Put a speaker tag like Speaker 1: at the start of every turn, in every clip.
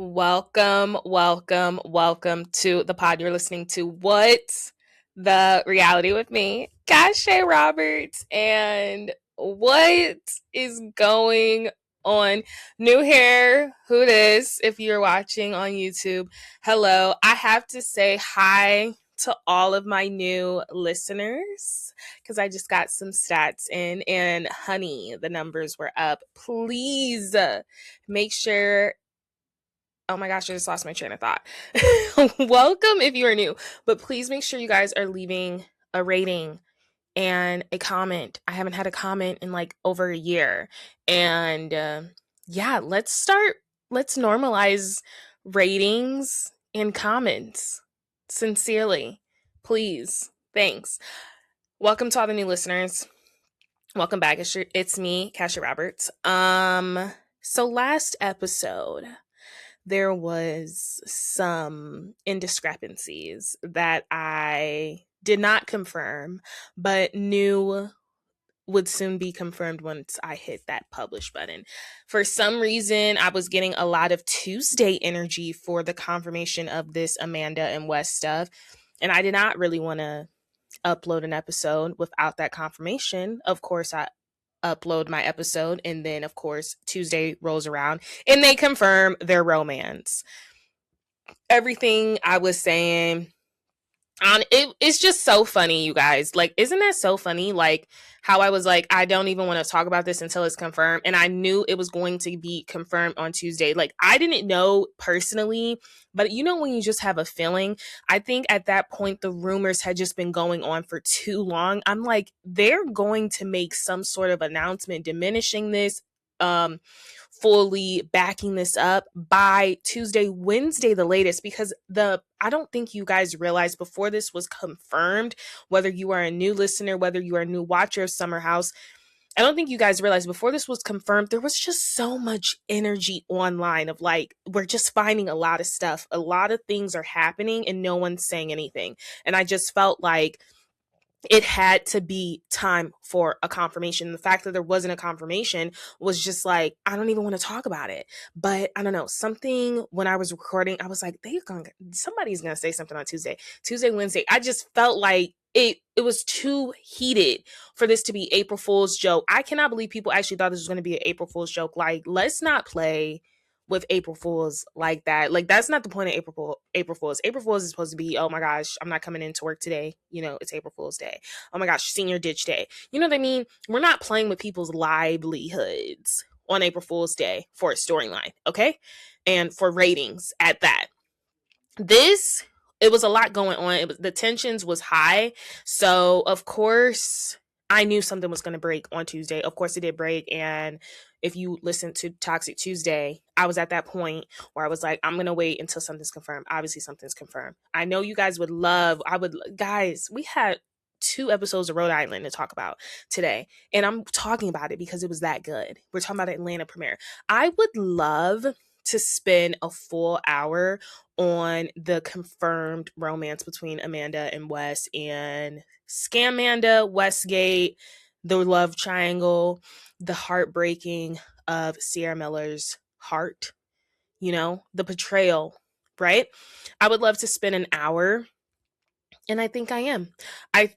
Speaker 1: Welcome, welcome, welcome to the pod. You're listening to What's the Reality with me, Kashay Roberts, and what is going on? New hair, who this? If you're watching on YouTube, hello. I have to say hi to all of my new listeners because I just got some stats in, and honey, the numbers were up. Please make sure. Oh my gosh, I just lost my train of thought. Welcome if you are new, but please make sure you guys are leaving a rating and a comment. I haven't had a comment in like over a year. And yeah, let's normalize ratings and comments. Sincerely. Please. Thanks. Welcome to all the new listeners. Welcome back. It's me, Kashay Roberts. So last episode, there was some indiscrepancies that I did not confirm, but knew would soon be confirmed once I hit that publish button. For some reason, I was getting a lot of Tuesday energy for the confirmation of this Amanda and West stuff, and I did not really want to upload an episode without that confirmation. Of course, I upload my episode, and then of course Tuesday rolls around and they confirm their romance. Everything I was saying on it's just so funny, you guys. Like, isn't that so funny? Like how I was like, I don't even want to talk about this until it's confirmed, and I knew it was going to be confirmed on Tuesday. Like, I didn't know personally, but you know when you just have a feeling. I think at that point the rumors had just been going on for too long. I'm like, they're going to make some sort of announcement diminishing this, fully backing this up by Tuesday, Wednesday, the latest, because I don't think you guys realized before this was confirmed, whether you are a new listener, whether you are a new watcher of Summer House, I don't think you guys realized before this was confirmed, there was just so much energy online of like, we're just finding a lot of stuff. A lot of things are happening and no one's saying anything. And I just felt like it had to be time for a confirmation. The fact that there wasn't a confirmation was just like, I don't even want to talk about it. But I don't know, something when I was recording, I was like, somebody's going to say something on Tuesday, Wednesday. I just felt like it was too heated for this to be April Fool's joke. I cannot believe people actually thought this was going to be an April Fool's joke. Like, let's not play with April Fools like that. Like, that's not the point of April Fools. April Fools is supposed to be, oh my gosh, I'm not coming into work today. You know, it's April Fool's Day. Oh my gosh, senior ditch day. You know what I mean? We're not playing with people's livelihoods on April Fool's Day for a storyline, okay? And for ratings at that. It was a lot going on. The tensions was high. So, of course, I knew something was going to break on Tuesday. Of course, it did break. And if you listen to Toxic Tuesday, I was at that point where I was like, I'm going to wait until something's confirmed. Obviously, something's confirmed. I know you guys guys, we had 2 episodes of Rhode Island to talk about today. And I'm talking about it because it was that good. We're talking about Atlanta premiere. I would love to spend a full hour on the confirmed romance between Amanda and Wes and Scamanda, Westgate, the love triangle, the heartbreaking of Sierra Miller's heart, the betrayal, right? I would love to spend an hour, and I think I am. I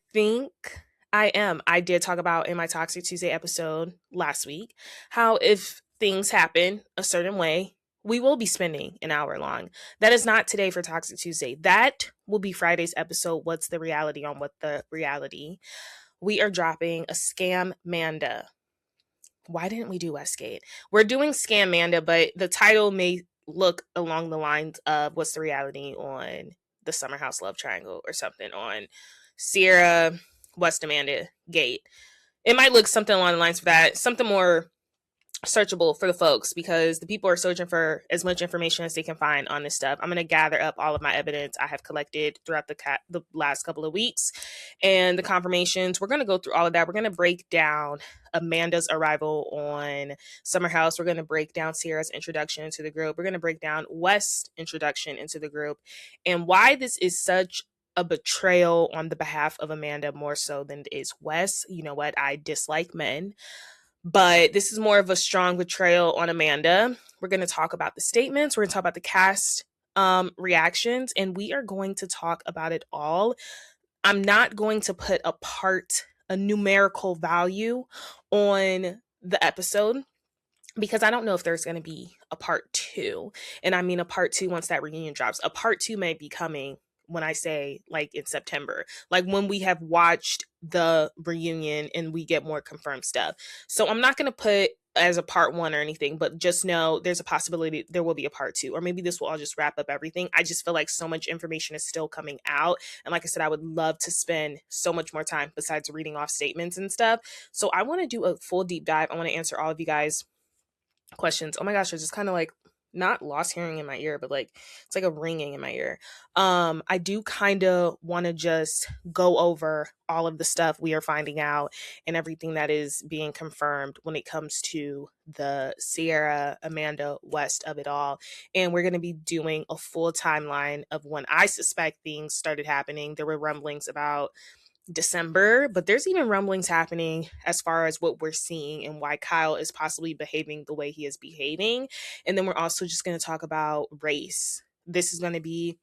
Speaker 1: did talk about in my Toxic Tuesday episode last week how if things happen a certain way, we will be spending an hour long. That is not today for Toxic Tuesday. That will be Friday's episode, What's the Reality on What the Reality. We are dropping a Scamanda. Why didn't we do Westgate? We're doing Scamanda, but the title may look along the lines of What's the Reality on the Summer House Love Triangle or something on Sierra West Amanda Gate. It might look something along the lines of that, something more searchable for the folks, because the people are searching for as much information as they can find on this stuff. I'm going to gather up all of my evidence I have collected throughout the last couple of weeks and the confirmations. We're going to go through all of that. We're going to break down Amanda's arrival on Summer House. We're going to break down Sierra's introduction into the group. We're going to break down West's introduction into the group and why this is such a betrayal on the behalf of Amanda more so than it is Wes. You know what? I dislike men. But this is more of a strong betrayal on Amanda. We're going to talk about the statements. We're going to talk about the cast reactions, and we are going to talk about it all. I'm not going to put a numerical value on the episode because I don't know if there's going to be a part two. And I mean, a part two once that reunion drops. A part two may be coming when I say like in September, like when we have watched the reunion and we get more confirmed stuff. So I'm not going to put as a part one or anything, but just know there's a possibility there will be a part two, or maybe this will all just wrap up everything. I just feel like so much information is still coming out. And like I said, I would love to spend so much more time besides reading off statements and stuff. So I want to do a full deep dive. I want to answer all of you guys' questions. Oh my gosh, I just kind of like not lost hearing in my ear, but like it's like a ringing in my ear. I do kind of want to just go over all of the stuff we are finding out and everything that is being confirmed when it comes to the Sierra Amanda West of it all. And we're going to be doing a full timeline of when I suspect things started happening. There were rumblings about December, but there's even rumblings happening as far as what we're seeing and why Kyle is possibly behaving the way he is behaving. And then we're also just going to talk about race. This is going to be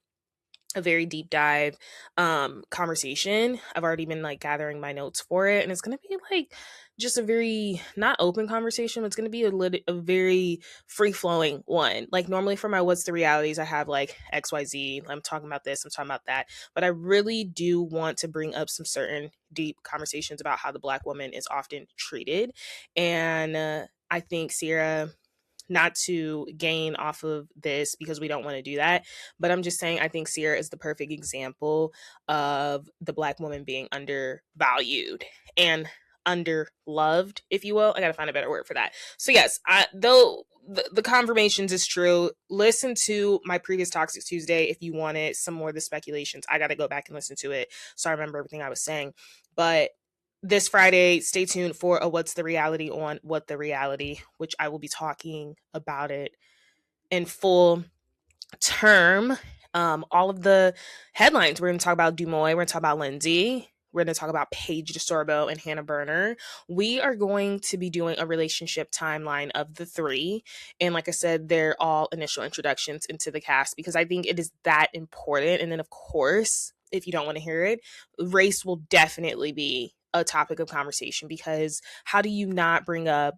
Speaker 1: a very deep dive conversation. I've already been like gathering my notes for it, and it's going to be like just a very not open conversation, but it's going to be a very free-flowing one. Like normally for my what's the realities, I have like XYZ, I'm talking about this, I'm talking about that, but I really do want to bring up some certain deep conversations about how the Black woman is often treated. And I think Sierra, not to gain off of this because we don't want to do that, but I'm just saying I think Sierra is the perfect example of the Black woman being undervalued and underloved, if you will. I gotta find a better word for that. So yes, though the confirmations is true. Listen to my previous Toxic Tuesday if you wanted some more of the speculations. I gotta go back and listen to it so I remember everything I was saying. But this Friday, stay tuned for a What's the Reality on What the Reality, which I will be talking about it in full term. All of the headlines. We're going to talk about Dumoy. We're going to talk about Lindsay. We're going to talk about Paige DeSorbo and Hannah Berner. We are going to be doing a relationship timeline of the three. And like I said, they're all initial introductions into the cast because I think it is that important. And then, of course, if you don't want to hear it, race will definitely be a topic of conversation because how do you not bring up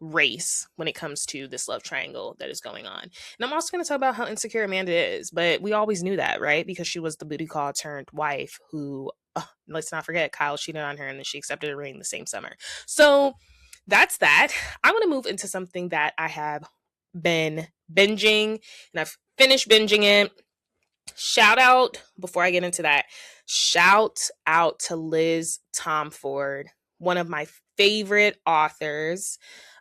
Speaker 1: race when it comes to this love triangle that is going on? And I'm also going to talk about how insecure Amanda is, but we always knew that, right? Because she was the booty call turned wife who, let's not forget, Kyle cheated on her and then she accepted a ring the same summer. So that's that. I want to move into something that I have been binging and I've finished binging it. Shout out, before I get into that, shout out to Liz Tomford, one of my favorite authors.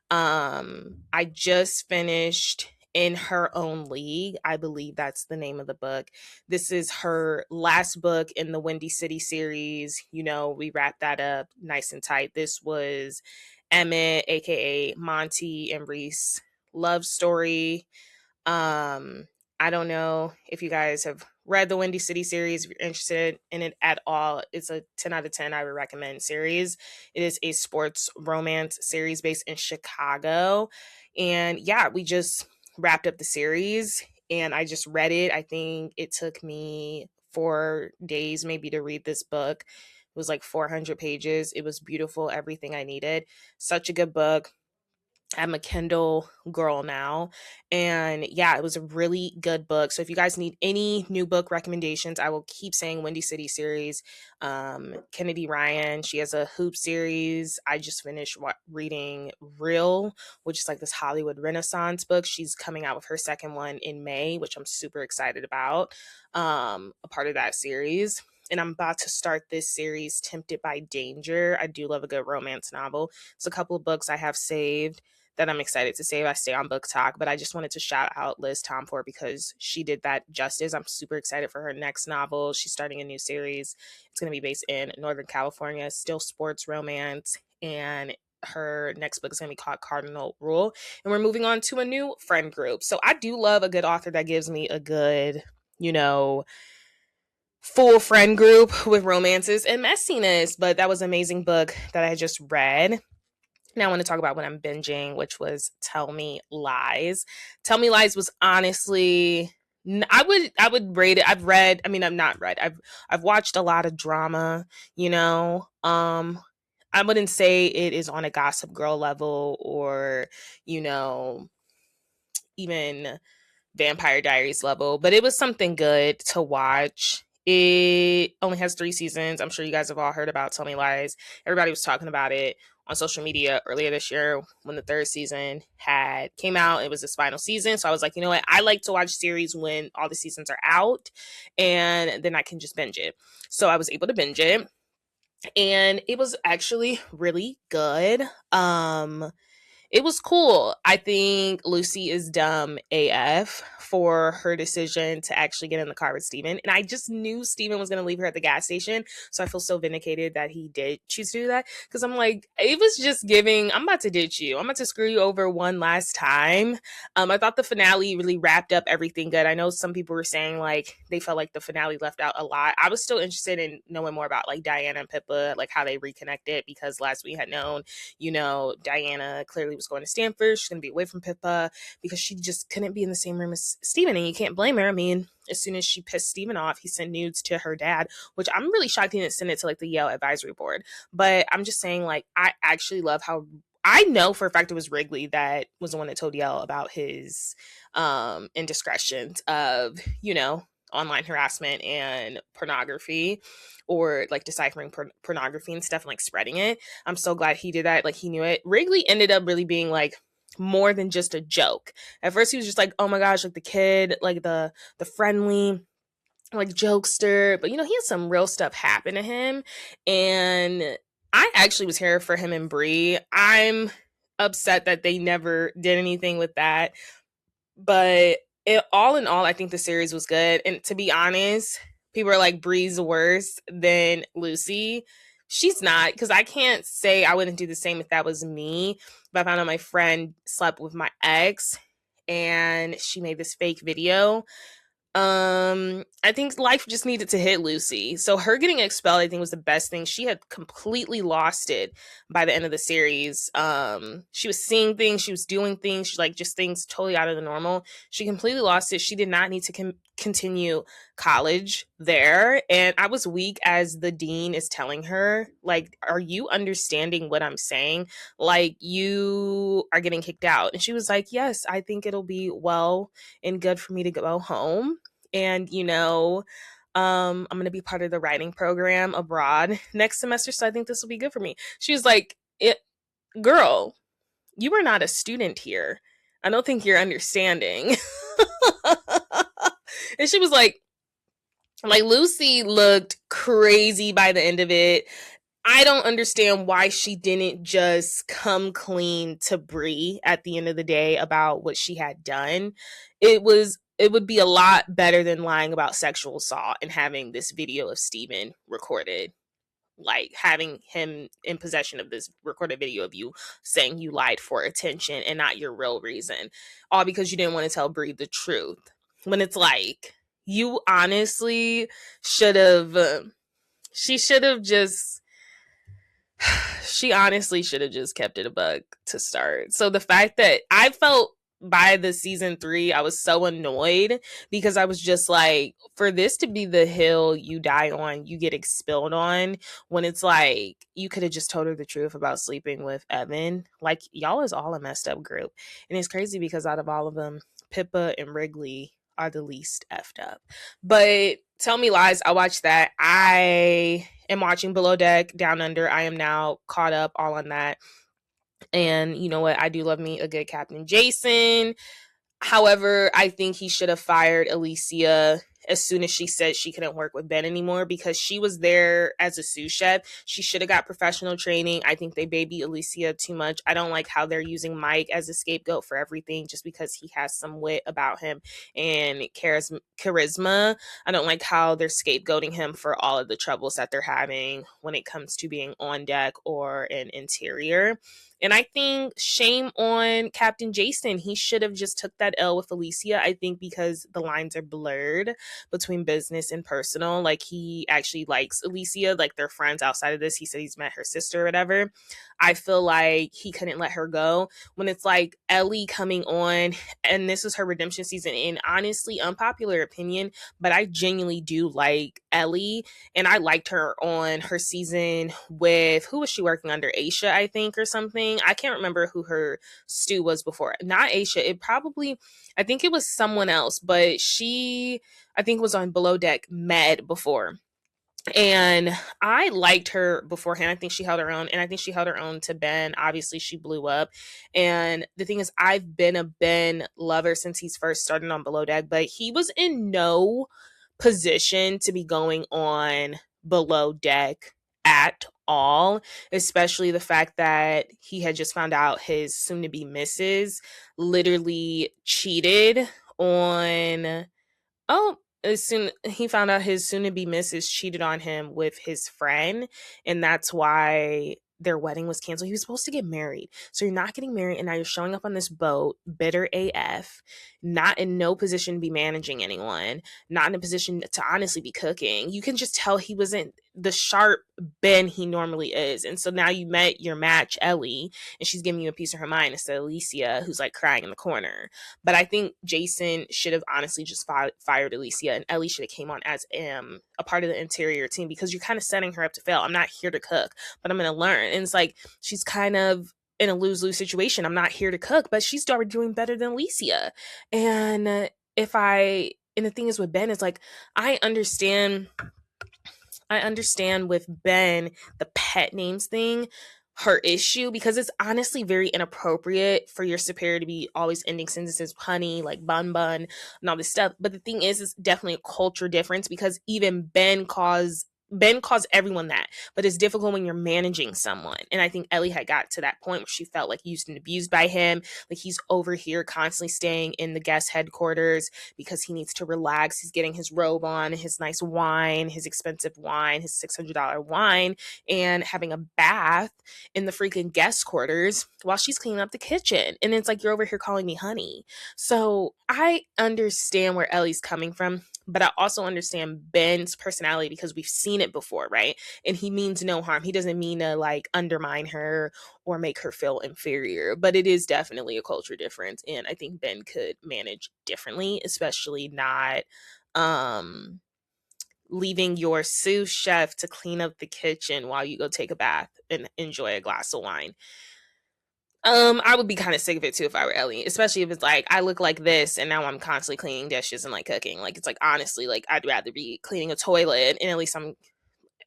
Speaker 1: I just finished In Her Own League. I believe that's the name of the book. This is her last book in the Windy City series. You know, we wrapped that up nice and tight. This was Emmett, aka Monty and Reese love story. I don't know if you guys have read the Windy City series. If you're interested in it at all, it's a 10 out of 10 I would recommend series. It is a sports romance series based in Chicago. And yeah, we just wrapped up the series and I just read it. I think it took me 4 days maybe to read this book. It was like 400 pages. It was beautiful, everything I needed. Such a good book. I'm a Kindle girl now. And yeah, it was a really good book. So if you guys need any new book recommendations, I will keep saying Windy City series. Kennedy Ryan, she has a Hoop series. I just finished reading Real, which is like this Hollywood Renaissance book. She's coming out with her second one in May, which I'm super excited about. A part of that series. And I'm about to start this series, Tempted by Danger. I do love a good romance novel. It's a couple of books I have saved that I'm excited to save. I stay on Book Talk, but I just wanted to shout out Liz Tomford because she did that justice. I'm super excited for her next novel. She's starting a new series. It's going to be based in Northern California, still sports romance, and her next book is going to be called Cardinal Rule. And we're moving on to a new friend group. So I do love a good author that gives me a good, full friend group with romances and messiness. But that was an amazing book that I just read. Now I want to talk about what I'm binging, which was Tell Me Lies. Tell Me Lies was honestly, I would rate it. I've not read. I've watched a lot of drama, you know. I wouldn't say it is on a Gossip Girl level or, you know, even Vampire Diaries level, but it was something good to watch. It only has 3 seasons. I'm sure you guys have all heard about Tell Me Lies. Everybody was talking about it on social media earlier this year when the 3rd season had came out. It was its final season. So I was like, you know what? I like to watch series when all the seasons are out and then I can just binge it. So I was able to binge it and it was actually really good. It was cool. I think Lucy is dumb AF for her decision to actually get in the car with Steven. And I just knew Steven was going to leave her at the gas station. So I feel so vindicated that he did choose to do that. Because I'm like, it was just giving, I'm about to ditch you. I'm about to screw you over one last time. I thought the finale really wrapped up everything good. I know some people were saying like they felt like the finale left out a lot. I was still interested in knowing more about like Diana and Pippa, like how they reconnected because last we had known, you know, Diana clearly was going to Stanford. She's going to be away from Pippa because she just couldn't be in the same room as Steven. And you can't blame her. I mean, as soon as she pissed Steven off, he sent nudes to her dad, which I'm really shocked he didn't send it to like the Yale advisory board. But I'm just saying, like, I actually love how I know for a fact it was Wrigley that was the one that told Yale about his indiscretions of, you know, online harassment and pornography or like deciphering pornography and stuff and like spreading it. I'm so glad he did that. Like he knew it. Wrigley ended up really being like more than just a joke. At first he was just like, oh my gosh, like the kid, like the friendly like jokester, but you know, he had some real stuff happen to him. And I actually was here for him and Bree. I'm upset that they never did anything with that. But all in all, I think the series was good. And to be honest, people are like Bree's worse than Lucy. She's not, because I can't say I wouldn't do the same if that was me. But I found out my friend slept with my ex and she made this fake video. I think life just needed to hit Lucy. So her getting expelled, I think, was the best thing. She had completely lost it by the end of the series. She was seeing things, she was doing things, she like just things totally out of the normal. She completely lost it. She did not need to continue college there. And I was weak as the dean is telling her, like, are you understanding what I'm saying? Like, you are getting kicked out. And she was like, yes, I think it'll be well and good for me to go home. And, you know, I'm going to be part of the writing program abroad next semester. So I think this will be good for me. She was like, girl, you are not a student here. I don't think you're understanding. And she was like, Lucy looked crazy by the end of it. I don't understand why she didn't just come clean to Bree at the end of the day about what she had done. It would be a lot better than lying about sexual assault and having this video of Steven recorded. Like having him in possession of this recorded video of you saying you lied for attention and not your real reason. All because you didn't want to tell Bree the truth. When it's like, you honestly should have, she should have just, she honestly should have just kept it a bug to start. So the fact that I felt by the season 3, I was so annoyed because I was just like, for this to be the hill you die on, you get expelled on, when it's like, you could have just told her the truth about sleeping with Evan. Like, y'all is all a messed up group. And it's crazy because out of all of them, Pippa and Wrigley are the least effed up. But Tell Me Lies, I watched that. I am watching Below Deck, Down Under. I am now caught up all on that. And you know what? I do love me a good Captain Jason. However, I think he should have fired Alicia as soon as she said she couldn't work with Ben anymore because she was there as a sous chef. She should have got professional training. I think they baby Alicia too much. I don't like how they're using Mike as a scapegoat for everything just because he has some wit about him and charisma. I don't like how they're scapegoating him for all of the troubles that they're having when it comes to being on deck or in interior. And I think shame on Captain Jason. He should have just took that L with Alicia. I think because the lines are blurred between business and personal. Like, he actually likes Alicia, like they're friends outside of this. He said he's met her sister or whatever. I feel like he couldn't let her go when it's like Ellie coming on, and this is her redemption season. And honestly, unpopular opinion, but I genuinely do like Ellie, and I liked her on her season with, who was she working under? Aisha, I think, or something. I can't remember who her stew was before. Not Aisha. I think it was someone else, but she, I think, was on Below Deck Med before. And I liked her beforehand. I think she held her own, and I think she held her own to Ben. Obviously, she blew up. And the thing is, I've been a Ben lover since he's first started on Below Deck, but he was in no position to be going on Below Deck at all, especially the fact that he had just found out his soon to be missus literally cheated on. Oh, as soon he found out his soon to be missus cheated on him with his friend, and that's why their wedding was canceled. He was supposed to get married. So you're not getting married, and now you're showing up on this boat, bitter AF, not in no position to be managing anyone, not in a position to honestly be cooking. You can just tell he wasn't the sharp Ben he normally is. And so now you met your match, Ellie, and she's giving you a piece of her mind instead of Alicia, who's like crying in the corner. But I think Jason should have honestly just fired Alicia, and Ellie should have came on as a part of the interior team, because you're kind of setting her up to fail. I'm not here to cook, but I'm going to learn. And it's like she's kind of in a lose-lose situation. I'm not here to cook, but she's already doing better than Alicia. And and the thing is with Ben is like, I understand with Ben, the pet names thing, her issue, because it's honestly very inappropriate for your superior to be always ending sentences honey, like bun bun, and all this stuff. But the thing is, it's definitely a culture difference, because even Ben calls everyone that, but it's difficult when you're managing someone. And I think Ellie had got to that point where she felt like used and abused by him. Like, he's over here constantly staying in the guest headquarters because he needs to relax. He's getting his robe on, his nice wine, his expensive wine, his $600 wine, and having a bath in the freaking guest quarters while she's cleaning up the kitchen. And it's like, you're over here calling me honey. So I understand where Ellie's coming from, but I also understand Ben's personality, because we've seen it before, right? And he means no harm. He doesn't mean to like undermine her or make her feel inferior, but it is definitely a culture difference. And I think Ben could manage differently, especially not leaving your sous chef to clean up the kitchen while you go take a bath and enjoy a glass of wine. I would be kind of sick of it too if I were Ellie, especially if it's like, I look like this and now I'm constantly cleaning dishes and like cooking. Like, it's like, honestly, like, I'd rather be cleaning a toilet, and at least I'm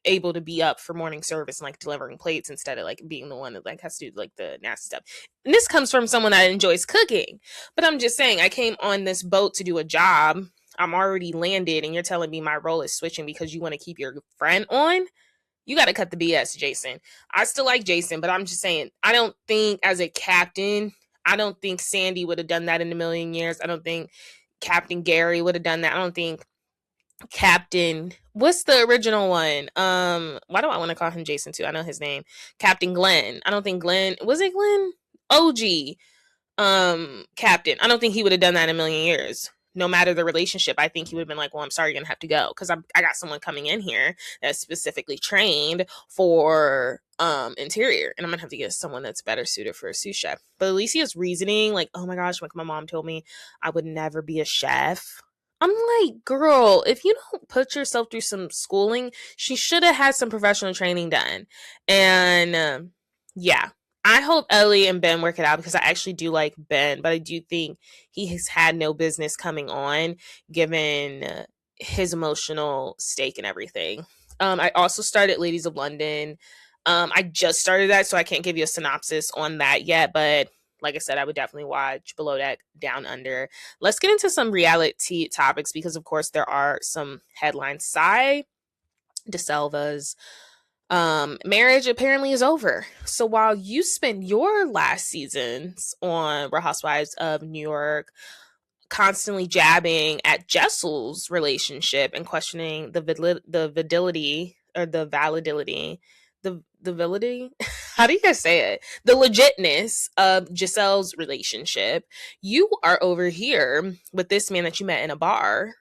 Speaker 1: able to be up for morning service and like delivering plates instead of like being the one that like has to do like the nasty stuff. And this comes from someone that enjoys cooking. But I'm just saying, I came on this boat to do a job. I'm already landed, and you're telling me my role is switching because you want to keep your friend on? You got to cut the BS, Jason. I still like Jason, but I'm just saying, I don't think as a captain, I don't think Sandy would have done that in a million years. I don't think Captain Gary would have done that. I don't think Captain, what's the original one? Why do I want to call him Jason too? I know his name. Captain Glenn. I don't think Glenn, was it Glenn? OG captain. I don't think he would have done that in a million years. No matter the relationship, I think he would have been like, well, I'm sorry, you're going to have to go, because I got someone coming in here that's specifically trained for interior, and I'm going to have to get someone that's better suited for a sous chef. But Alicia's reasoning, like, oh my gosh, like my mom told me I would never be a chef. I'm like, girl, if you don't put yourself through some schooling, she should have had some professional training done. And yeah, I hope Ellie and Ben work it out, because I actually do like Ben, but I do think he has had no business coming on, given his emotional stake and everything. I also started Ladies of London. I just started that, so I can't give you a synopsis on that yet, but like I said, I would definitely watch Below Deck, Down Under. Let's get into some reality topics, because of course there are some headlines. Sai de Silva's marriage apparently is over. So while you spent your last seasons on Real Housewives of New York constantly jabbing at Jessel's relationship and questioning the validity, the validity, how do you guys say it? The legitness of Giselle's relationship. You are over here with this man that you met in a bar.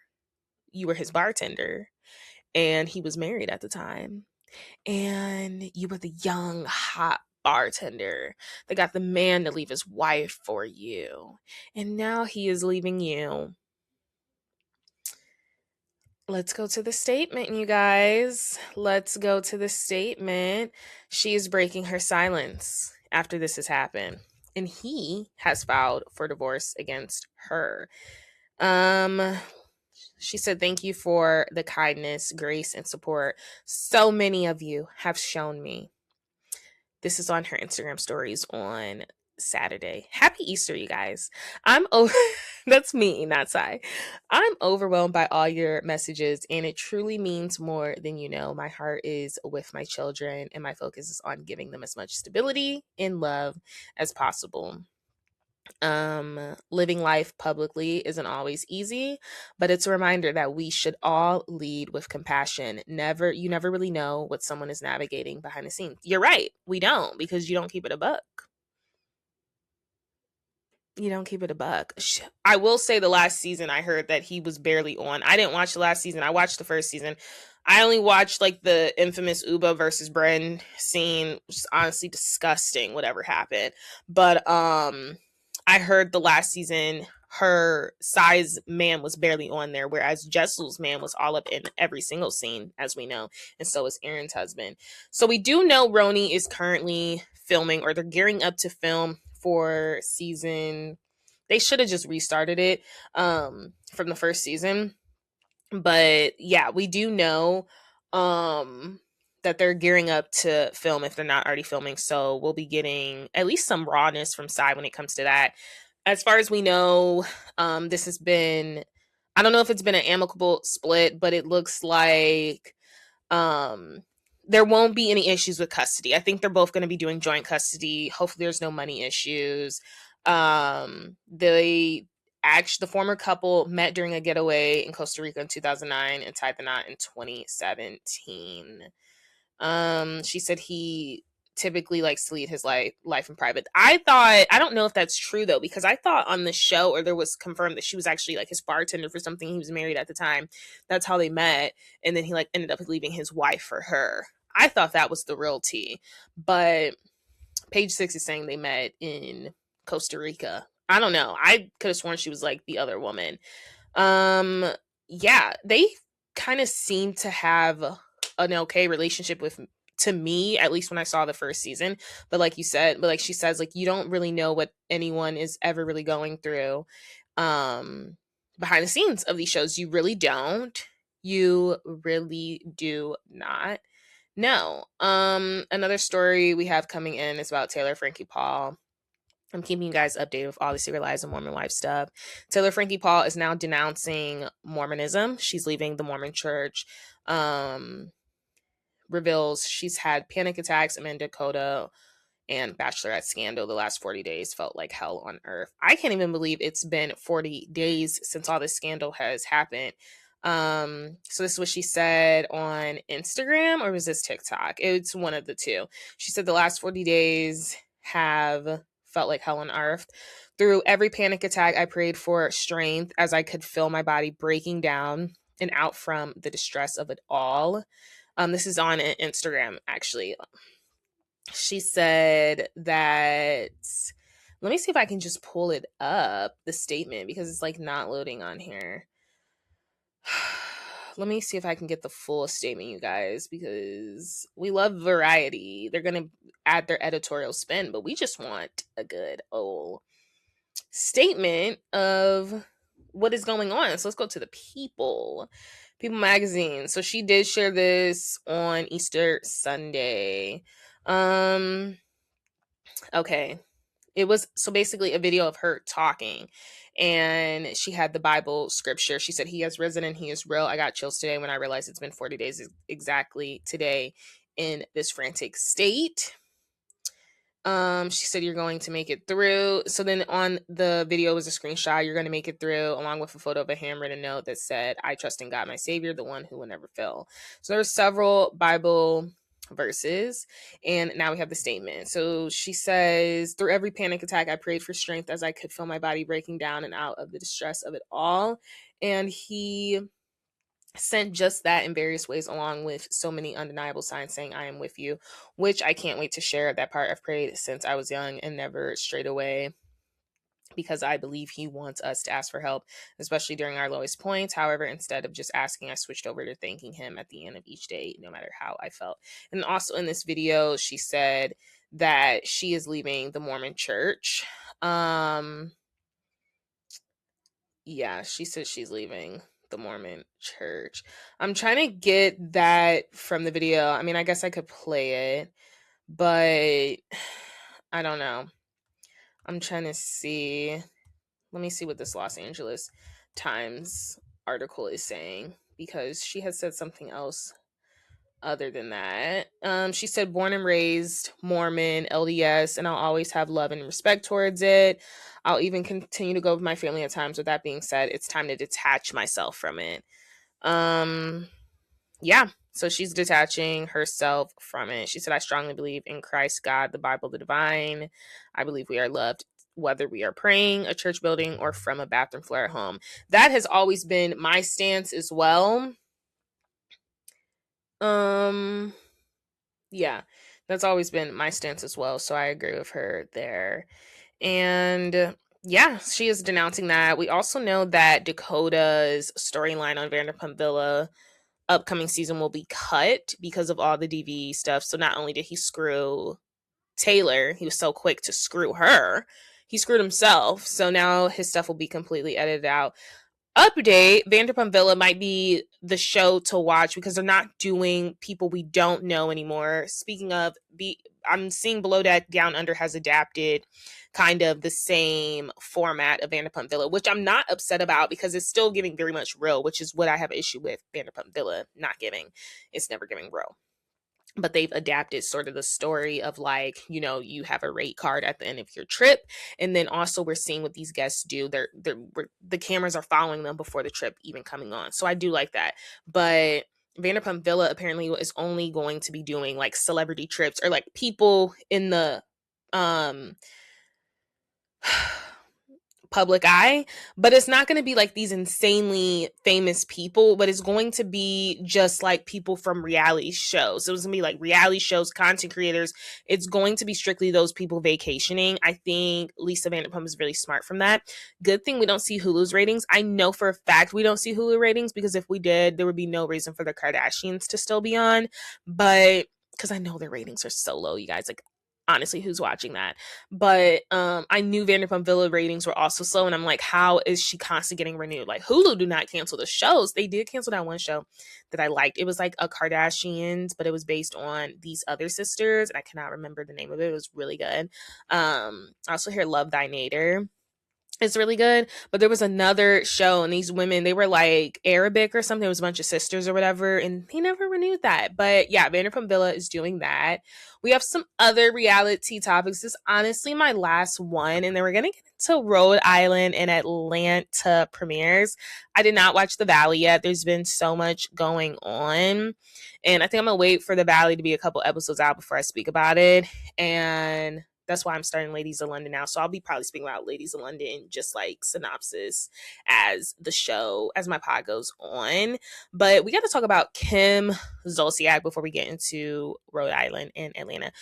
Speaker 1: You were his bartender, and he was married at the time. And you were the young, hot bartender that got the man to leave his wife for you. And now he is leaving you. Let's go to the statement, you guys. Let's go to the statement. She is breaking her silence after this has happened. And he has filed for divorce against her. She said, "Thank you for the kindness, grace, and support so many of you have shown me." This is on her Instagram stories on Saturday. Happy Easter, you guys. I'm over. That's me, not Sai. I'm overwhelmed by all your messages, and it truly means more than you know. My heart is with my children, and my focus is on giving them as much stability and love as possible. Living life publicly isn't always easy, but it's a reminder that we should all lead with compassion. You never really know what someone is navigating behind the scenes. You're right, we don't, because you don't keep it a buck. You don't keep it a buck. I will say the last season I heard that he was barely on. I didn't watch the last season. I watched the first season. I only watched like the infamous Uba versus Bren scene, which is honestly disgusting, whatever happened. But I heard the last season her Sai's man was barely on there, whereas Jessel's man was all up in every single scene, as we know, and so is Aaron's husband. So we do know RHONY is currently filming, or they're gearing up to film for season. They should have just restarted it from the first season. But yeah, we do know that they're gearing up to film if they're not already filming. So we'll be getting at least some rawness from Sai when it comes to that. As far as we know, this has been, I don't know if it's been an amicable split, but it looks like there won't be any issues with custody. I think they're both going to be doing joint custody. Hopefully there's no money issues. The former couple met during a getaway in Costa Rica in 2009 and tied the knot in 2017. She said he typically likes to lead his life in private. I don't know if that's true though, because I thought on the show, or there was confirmed that she was actually like his bartender for something. He was married at the time. That's how they met. And then he like ended up leaving his wife for her. I thought that was the real tea, but page 6 is saying they met in Costa Rica. I don't know. I could have sworn she was like the other woman. Yeah, they kind of seem to have an okay relationship with, to me, at least when I saw the first season. But like you said, but like she says, like you don't really know what anyone is ever really going through behind the scenes of these shows. You really don't. You really do not. No. Another story we have coming in is about Taylor Frankie Paul. I'm keeping you guys updated with all the Secret Lives of Mormon Wife stuff. Taylor Frankie Paul is now denouncing Mormonism. She's leaving the Mormon church. Reveals she's had panic attacks in Dakota and Bachelorette scandal. The last 40 days felt like hell on earth. I can't even believe it's been 40 days since all this scandal has happened. So this is what she said on Instagram, or was this TikTok? It's one of the two. She said the last 40 days have felt like hell on earth. Through every panic attack, I prayed for strength as I could feel my body breaking down and out from the distress of it all. This is on Instagram, actually. She said that, let me see if I can just pull it up, the statement, because it's like not loading on here. Let me see if I can get the full statement, you guys, because we love variety. They're going to add their editorial spin, but we just want a good old statement of what is going on. So let's go to the People magazine. So she did share this on Easter Sunday. Okay. It was so basically a video of her talking, and she had the Bible scripture. She said, "He has risen and he is real. I got chills today when I realized it's been 40 days exactly today in this frantic state." She said, "You're going to make it through." So then on the video was a screenshot. "You're going to make it through," along with a photo of a handwritten note that said, "I trust in God, my Savior, the one who will never fail." So there were several Bible verses. And now we have the statement. So she says, through every panic attack, I prayed for strength as I could feel my body breaking down and out of the distress of it all. And he sent just that in various ways, along with so many undeniable signs saying, I am with you, which I can't wait to share. That part I've prayed since I was young and never strayed away, because I believe he wants us to ask for help, especially during our lowest points. However, instead of just asking, I switched over to thanking him at the end of each day, no matter how I felt. And also in this video, she said that she is leaving the Mormon church. Yeah, she said she's leaving the Mormon church. I'm trying to get that from the video. I mean, I guess I could play it, but I don't know. I'm trying to see. Let me see what this Los Angeles Times article is saying, because she has said something else other than that. She said, born and raised Mormon, LDS, and I'll always have love and respect towards it. I'll even continue to go with my family at times. With that being said, it's time to detach myself from it. Yeah, so she's detaching herself from it. She said, I strongly believe in Christ, God, the Bible, the divine. I believe we are loved, whether we are praying, a church building, or from a bathroom floor at home. That has always been my stance as well. Yeah, that's always been my stance as well. So I agree with her there. And yeah, she is denouncing that. We also know that Dakota's storyline on Vanderpump Villa upcoming season will be cut because of all the DV stuff. So not only did he screw Taylor, he was so quick to screw her, he screwed himself. So now his stuff will be completely edited out. Update, Vanderpump Villa might be the show to watch because they're not doing people we don't know anymore. Speaking of, I'm seeing Below Deck Down Under has adapted kind of the same format of Vanderpump Villa, which I'm not upset about because it's still giving very much real, which is what I have an issue with Vanderpump Villa not giving. It's never giving real. But they've adapted sort of the story of, like, you know, you have a rate card at the end of your trip. And then also we're seeing what these guests do. The cameras are following them before the trip even coming on. So I do like that. But Vanderpump Villa apparently is only going to be doing like celebrity trips or like people in the public eye, but it's not going to be like these insanely famous people, but it's going to be just like people from reality shows. So it's going to be like reality shows, content creators. It's going to be strictly those people vacationing. I think Lisa Vanderpump is really smart from that. Good thing we don't see Hulu's ratings. I know for a fact we don't see Hulu ratings, because if we did, there would be no reason for the Kardashians to still be on. But because I know their ratings are so low, you guys, like, honestly, who's watching that? But I knew Vanderpump Villa ratings were also slow, and I'm like, how is she constantly getting renewed? Like, Hulu do not cancel the shows. They did cancel that one show that I liked. It was like a Kardashians, but it was based on these other sisters, and I cannot remember the name of it. It was really good. I also hear Love Thy Nader. It's really good. But there was another show, and these women, they were like Arabic or something. It was a bunch of sisters or whatever, and they never renewed that. But yeah, Vanderpump Villa is doing that. We have some other reality topics. This is honestly my last one, and then we're gonna get into Rhode Island and Atlanta premieres. I did not watch The Valley yet. There's been so much going on, and I think I'm gonna wait for The Valley to be a couple episodes out before I speak about it. And that's why I'm starting Ladies of London now. So I'll be probably speaking about Ladies of London, just like synopsis as the show, as my pod goes on. But we got to talk about Kim Zolciak before we get into Rhode Island and Atlanta.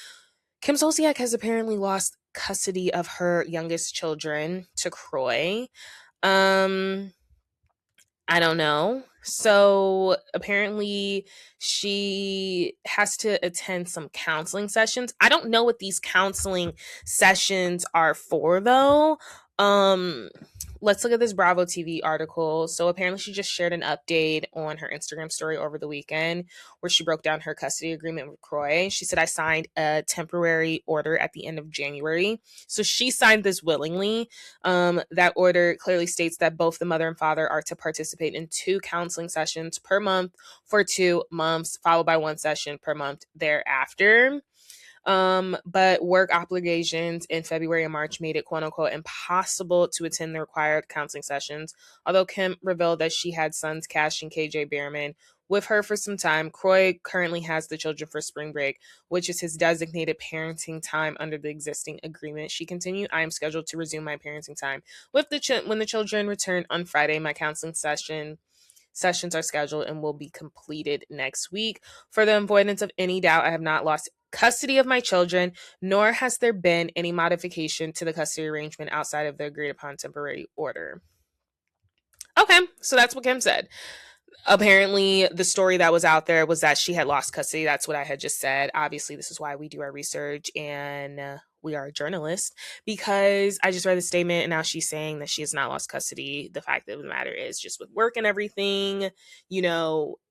Speaker 1: Kim Zolciak has apparently lost custody of her youngest children to Kroy. I don't know. So apparently she has to attend some counseling sessions. I don't know what these counseling sessions are for, though. Let's look at this Bravo TV article. So apparently she just shared an update on her Instagram story over the weekend where she broke down her custody agreement with Kroy. She said, I signed a temporary order at the end of January. So she signed this willingly. That order clearly states that both the mother and father are to participate in 2 counseling sessions per month for 2 months, followed by 1 session per month thereafter. But work obligations in February and March made it, quote unquote, impossible to attend the required counseling sessions. Although Kim revealed that she had sons Cash and KJ Biermann with her for some time. Kroy currently has the children for spring break, which is his designated parenting time under the existing agreement. She continued, I am scheduled to resume my parenting time with when the children return on Friday. My counseling sessions are scheduled and will be completed next week. For the avoidance of any doubt, I have not lost custody of my children, nor has there been any modification to the custody arrangement outside of the agreed upon temporary order. Okay, so that's what Kim said. Apparently, the story that was out there was that she had lost custody. That's what I had just said. Obviously, this is why we do our research and we are journalists, because I just read the statement and now she's saying that she has not lost custody. The fact of the matter is, just with work and everything,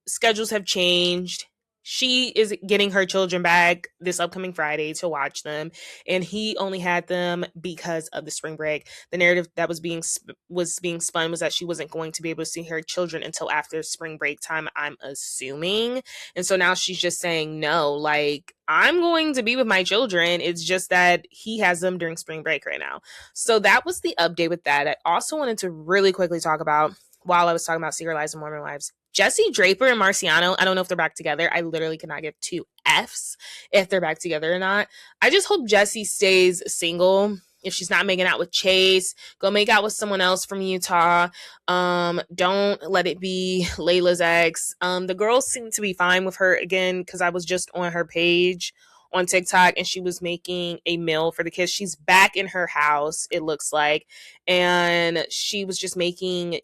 Speaker 1: schedules have changed. She is getting her children back this upcoming Friday to watch them, and he only had them because of the spring break. The narrative that was being spun was that she wasn't going to be able to see her children until after spring break time, I'm assuming. And so now she's just saying, no, like, I'm going to be with my children. It's just that he has them during spring break right now. So that was the update with that. I also wanted to really quickly talk about, while I was talking about Secret Lives of Mormon Wives, Jesse Draper and Marciano. I don't know if they're back together. I literally cannot give two F's if they're back together or not. I just hope Jesse stays single. If she's not making out with Chase, go make out with someone else from Utah. Don't let it be Layla's ex. The girls seem to be fine with her again, because I was just on her page on TikTok and she was making a meal for the kids. She's back in her house, it looks like. And she was just making,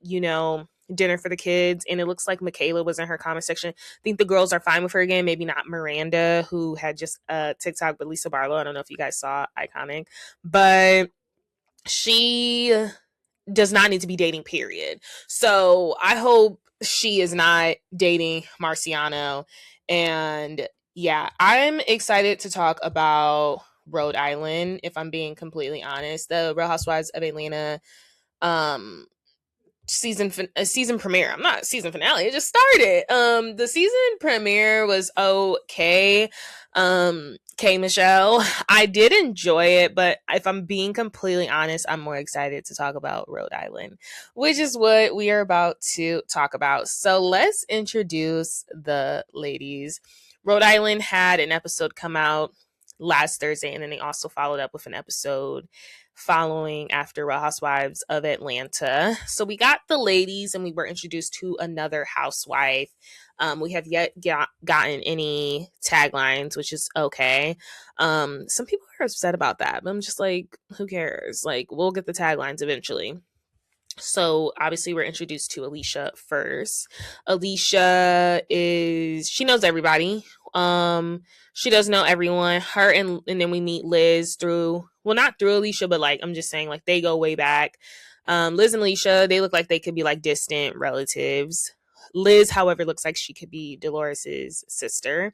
Speaker 1: dinner for the kids, and it looks like Michaela was in her comment section. I think the girls are fine with her again. Maybe not Miranda, who had just TikTok, but Lisa Barlow. I don't know if you guys saw, iconic, but she does not need to be dating, period. So I hope she is not dating Marciano. And yeah, I'm excited to talk about Rhode Island, if I'm being completely honest. The Real Housewives of Atlanta season premiere. I'm not season finale. It just started. The season premiere was okay. K Michelle, I did enjoy it, but if I'm being completely honest, I'm more excited to talk about Rhode Island, which is what we are about to talk about. So let's introduce the ladies. Rhode Island had an episode come out last Thursday, and then they also followed up with an episode following after Real Housewives of Atlanta. So we got the ladies and we were introduced to another housewife. We have yet gotten any taglines, which is okay. Some people are upset about that, but I'm just like, who cares? Like, we'll get the taglines eventually. So obviously we're introduced to Alicia first. Alicia she knows everybody. She does know everyone. Her and then we meet Liz not through Alicia, but like, I'm just saying, like, they go way back. Liz and Alicia, they look like they could be like distant relatives. Liz, however, looks like she could be Dolores's sister,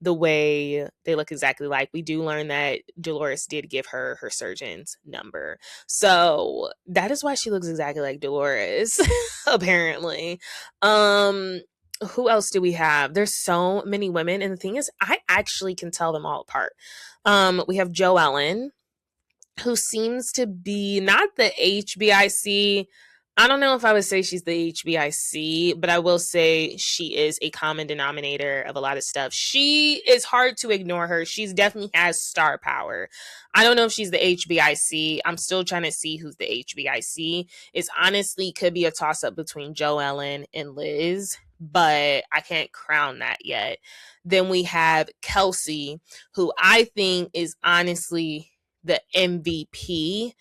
Speaker 1: the way they look exactly like. We do learn that Dolores did give her surgeon's number. So that is why she looks exactly like Dolores, apparently. Who else do we have? There's so many women. And the thing is, I actually can tell them all apart. We have Joellen, who seems to be not the HBIC. I don't know if I would say she's the HBIC, but I will say she is a common denominator of a lot of stuff. She is hard to ignore her. She's definitely has star power. I don't know if she's the HBIC. I'm still trying to see who's the HBIC. It's honestly could be a toss-up between Joellen and Liz, but I can't crown that yet. Then we have Kelsey, who I think is honestly the MVP,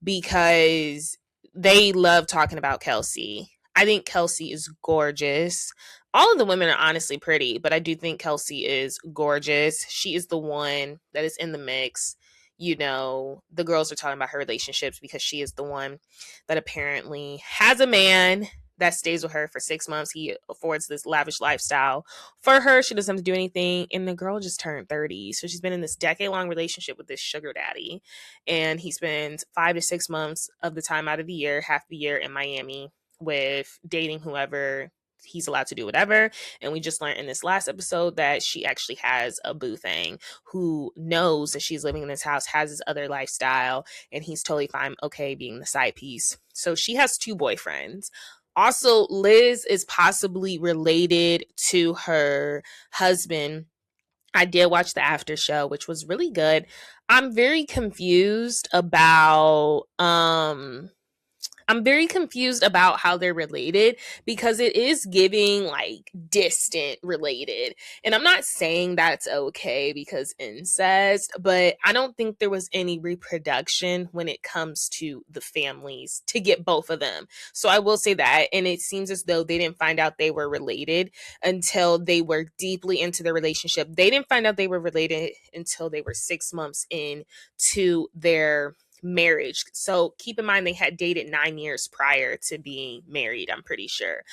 Speaker 1: because they love talking about Kelsey. I think Kelsey is gorgeous. All of the women are honestly pretty, but I do think Kelsey is gorgeous. She is the one that is in the mix. The girls are talking about her relationships because she is the one that apparently has a man that stays with her for 6 months. He affords this lavish lifestyle for her. She doesn't have to do anything. And the girl just turned 30. So she's been in this decade-long relationship with this sugar daddy. And he spends 5 to 6 months of the time out of the year, half the year in Miami, with dating whoever. He's allowed to do whatever. And we just learned in this last episode that she actually has a boo thing who knows that she's living in this house, has his other lifestyle, and he's totally fine, okay, being the side piece. So she has 2 boyfriends. Also, Liz is possibly related to her husband. I did watch the after show, which was really good. I'm very confused about I'm very confused about how they're related because it is giving like distant related. And I'm not saying that's okay because incest, but I don't think there was any reproduction when it comes to the families to get both of them. So I will say that. And it seems as though they didn't find out they were related until they were deeply into the relationship. They didn't find out they were related until they were 6 months in to their marriage. So keep in mind they had dated 9 years prior to being married, I'm pretty sure.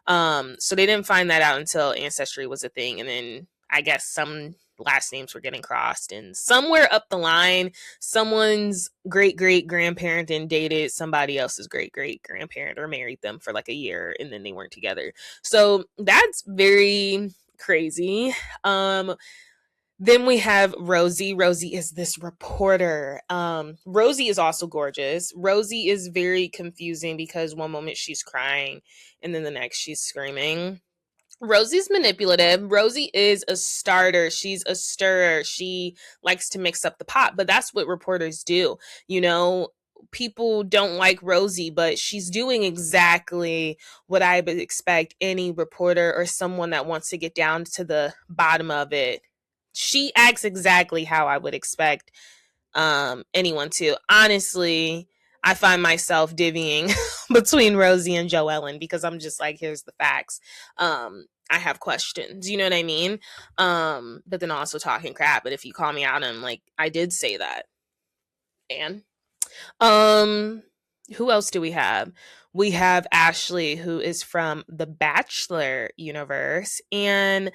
Speaker 1: So they didn't find that out until ancestry was a thing. And then I guess some last names were getting crossed. And somewhere up the line, someone's great great grandparent and dated somebody else's great great grandparent or married them for like a year and then they weren't together. So that's very crazy. Then we have Rosie. Rosie is this reporter. Rosie is also gorgeous. Rosie is very confusing because one moment she's crying and then the next she's screaming. Rosie's manipulative. Rosie is a starter. She's a stirrer. She likes to mix up the pot, but that's what reporters do. You know, people don't like Rosie, but she's doing exactly what I would expect any reporter or someone that wants to get down to the bottom of it. She acts exactly how I would expect anyone to. Honestly, I find myself divvying between Rosie and Joellen because I'm just like, here's the facts. I have questions, you know what I mean? But then also talking crap. But if you call me out, I'm like, I did say that. And who else do we have? We have Ashley, who is from the Bachelor universe, and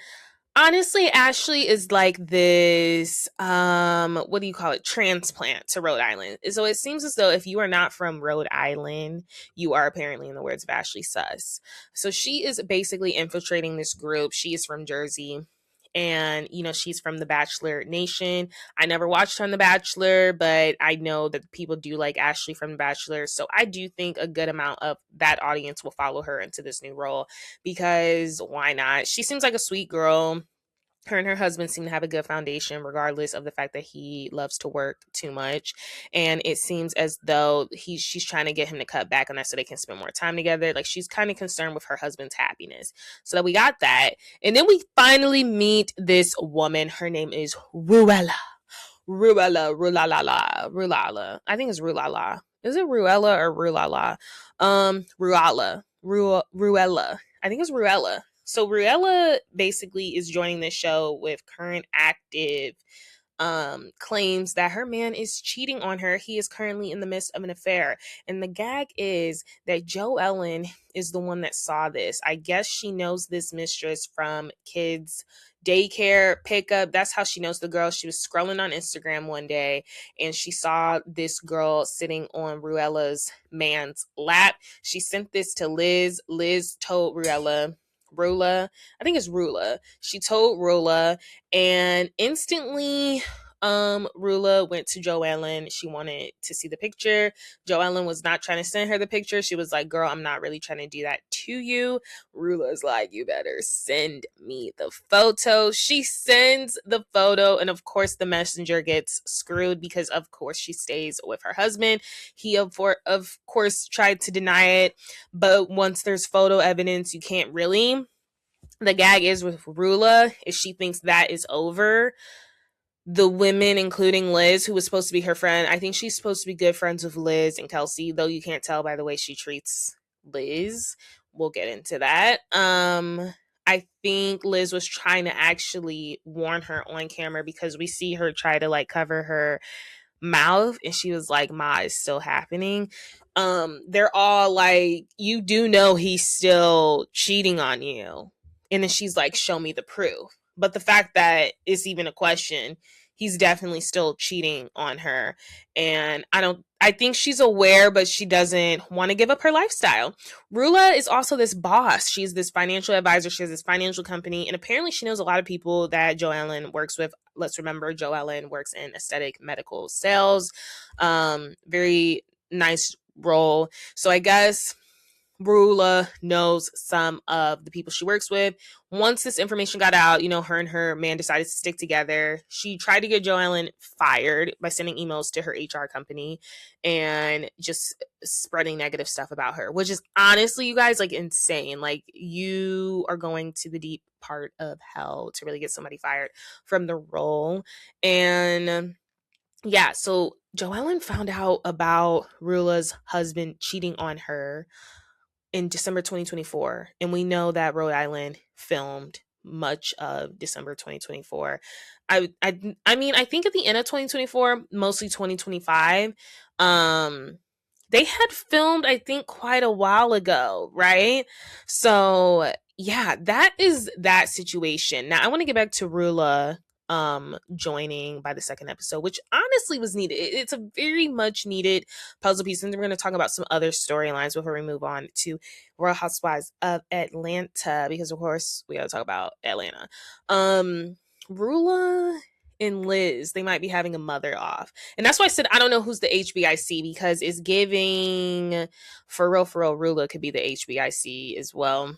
Speaker 1: honestly, Ashley is like this, what do you call it? Transplant to Rhode Island. So it seems as though if you are not from Rhode Island, you are apparently, in the words of Ashley, sus. So she is basically infiltrating this group. She is from Jersey. And, you know, she's from the Bachelor Nation. I never watched her on The Bachelor, but I know that people do like Ashley from The Bachelor. So I do think a good amount of that audience will follow her into this new role because why not? She seems like a sweet girl. Her and her husband seem to have a good foundation, regardless of the fact that he loves to work too much. And it seems as though she's trying to get him to cut back on that so they can spend more time together. Like she's kind of concerned with her husband's happiness. So that we got that. And then we finally meet this woman. Her name is Ruella. Ruella. I think it's Ruella. Is it Ruella or Ruella? Ruella. I think it's Ruella. So Ruella basically is joining this show with current active claims that her man is cheating on her. He is currently in the midst of an affair. And the gag is that Joellen is the one that saw this. I guess she knows this mistress from kids daycare pickup. That's how she knows the girl. She was scrolling on Instagram one day and she saw this girl sitting on Ruella's man's lap. She sent this to Liz. Liz told Rula. I think it's Rula. She told Rula, and instantly, Rula went to Joellen. She wanted to see the picture. Joellen was not trying to send her the picture. She was like, girl, I'm not really trying to do that to you. Rula's like, you better send me the photo. She sends the photo, and of course, the messenger gets screwed because, of course, she stays with her husband. He, of course, tried to deny it, but once there's photo evidence, you can't really. The gag is with Rula, if she thinks that is over, the women, including Liz, who was supposed to be her friend, I think she's supposed to be good friends with Liz and Kelsey, though you can't tell by the way she treats Liz. We'll get into that. I think Liz was trying to actually warn her on camera because we see her try to like cover her mouth and she was like, Ma, it's still happening. They're all like, you do know he's still cheating on you. And then she's like, show me the proof. But the fact that it's even a question, he's definitely still cheating on her. And I think she's aware, but she doesn't want to give up her lifestyle. Rula is also this boss. She's this financial advisor. She has this financial company. And apparently she knows a lot of people that Joellen works with. Let's remember, Joellen works in aesthetic medical sales. Very nice role. So I guess Rula knows some of the people she works with. Once this information got out, her and her man decided to stick together. She tried to get Joellen fired by sending emails to her HR company and just spreading negative stuff about her, which is honestly, you guys, like insane. Like, you are going to the deep part of hell to really get somebody fired from the role. And yeah, so Joellen found out about Rula's husband cheating on her in December 2024, and we know that Rhode Island filmed much of December 2024. I think at the end of 2024, mostly 2025, they had filmed, I think, quite a while ago, right? So yeah, that is that situation. Now I want to get back to Rula joining by the second episode, which honestly was needed. It's a very much needed puzzle piece, and we're going to talk about some other storylines before we move on to Real Housewives of Atlanta, because of course we got to talk about Atlanta. Rula and Liz, they might be having a mother off, and that's why I said I don't know who's the HBIC, because it's giving for real Rula could be the HBIC as well.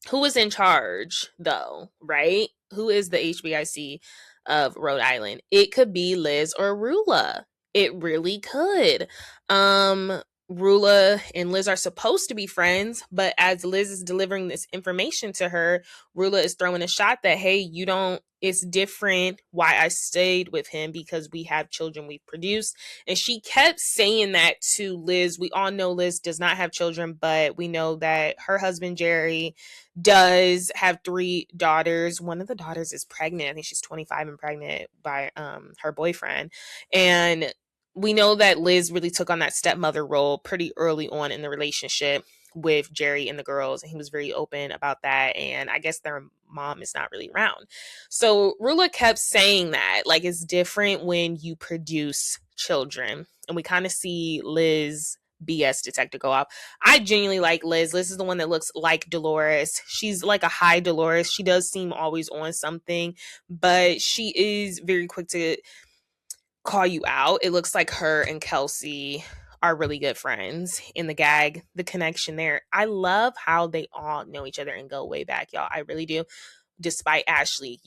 Speaker 1: Who is in charge though, right? Who is the HBIC of Rhode Island? It could be Liz or Rula. It really could. Rula and Liz are supposed to be friends, but as Liz is delivering this information to her, Rula is throwing a shot that, hey, you don't, it's different why I stayed with him, because we have children we've produced. And she kept saying that to Liz. We all know Liz does not have children, but we know that her husband, Jerry, does have 3 daughters. One of the daughters is pregnant. I think she's 25 and pregnant by her boyfriend. And we know that Liz really took on that stepmother role pretty early on in the relationship with Jerry and the girls, and he was very open about that, and I guess their mom is not really around. So Rula kept saying that, like, it's different when you produce children, and we kind of see Liz BS detector go off. I genuinely like Liz. Liz is the one that looks like Dolores. She's like a high Dolores. She does seem always on something, but she is very quick to call you out. It looks like her and Kelsey are really good friends in the gag, the connection there. I love how they all know each other and go way back, y'all. I really do. Despite Ashley,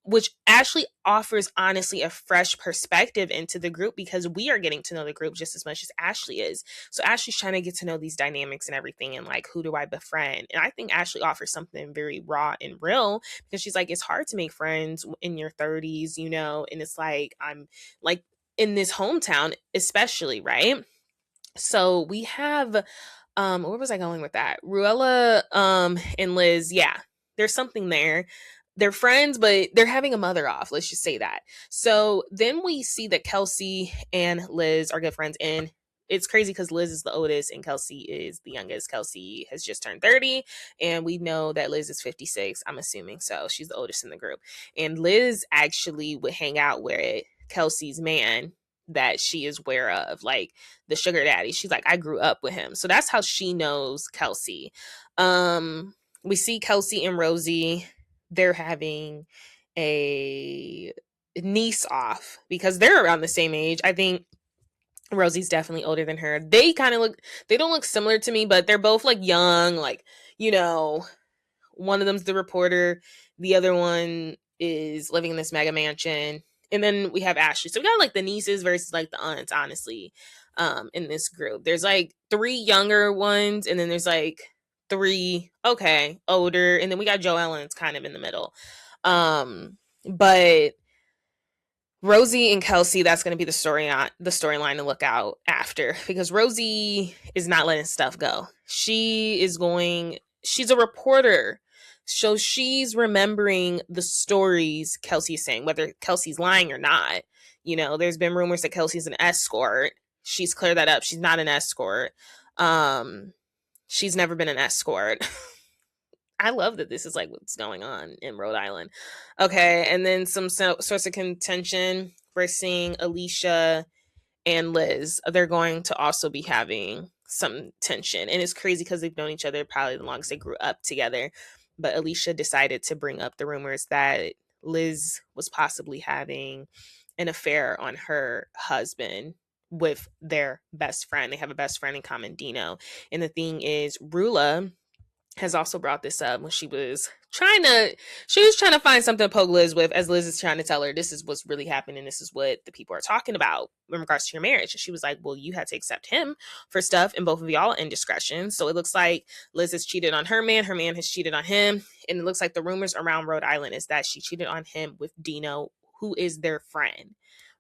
Speaker 1: which Ashley offers honestly a fresh perspective into the group, because we are getting to know the group just as much as Ashley is. So Ashley's trying to get to know these dynamics and everything, and like, who do I befriend? And I think Ashley offers something very raw and real, because she's like, it's hard to make friends in your 30s, and it's like, I'm like in this hometown, especially, right? So we have, where was I going with that? Ruella, and Liz, yeah, there's something there. They're friends, but they're having a mother off. Let's just say that. So then we see that Kelsey and Liz are good friends. And it's crazy because Liz is the oldest and Kelsey is the youngest. Kelsey has just turned 30. And we know that Liz is 56. I'm assuming so. She's the oldest in the group. And Liz actually would hang out with Kelsey's man that she is aware of, like the sugar daddy. She's like, I grew up with him. So that's how she knows Kelsey. We see Kelsey and Rosie, they're having a niece off because they're around the same age. I think Rosie's definitely older than her. They kind of they don't look similar to me, but they're both like young, like, one of them's the reporter, the other one is living in this mega mansion. And then we have Ashley. So we got like the nieces versus like the aunts, honestly, in this group. There's like 3 younger ones, and then there's like 3, okay, older, and then we got Joellen's kind of in the middle. But Rosie and Kelsey, that's going to be the storyline to look out after, because Rosie is not letting stuff go. She's a reporter. So she's remembering the stories Kelsey's saying, whether Kelsey's lying or not. There's been rumors that Kelsey's an escort. She's cleared that up. She's not an escort. She's never been an escort. I love that this is like what's going on in Rhode Island. Okay, and then some source of contention. We're seeing Alicia and Liz. They're going to also be having some tension. And it's crazy because they've known each other probably the longest. They grew up together. But Alicia decided to bring up the rumors that Liz was possibly having an affair on her husband with their best friend. They have a best friend in common, Dino. And the thing is, Rula has also brought this up when she was trying to find something to poke Liz with, as Liz is trying to tell her this is what's really happening, this is what the people are talking about in regards to your marriage. And she was like, well, you had to accept him for stuff, and both of y'all indiscretion. So it looks like Liz has cheated on her man has cheated on him, and it looks like the rumors around Rhode Island is that she cheated on him with Dino, who is their friend,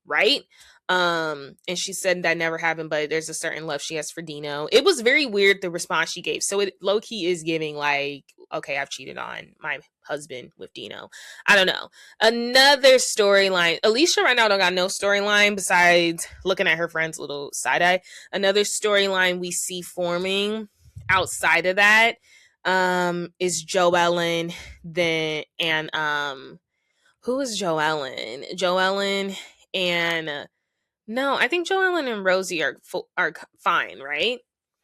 Speaker 1: right? And she said that never happened, but there's a certain love she has for Dino. It was very weird, the response she gave. So it low-key is giving like, okay, I've cheated on my husband with Dino. I don't know. Another storyline. Alicia right now don't got no storyline besides looking at her friend's little side-eye. Another storyline we see forming outside of that is Joellen and who is Joellen? Joellen and no, I think Joellen and Rosie are fine, right?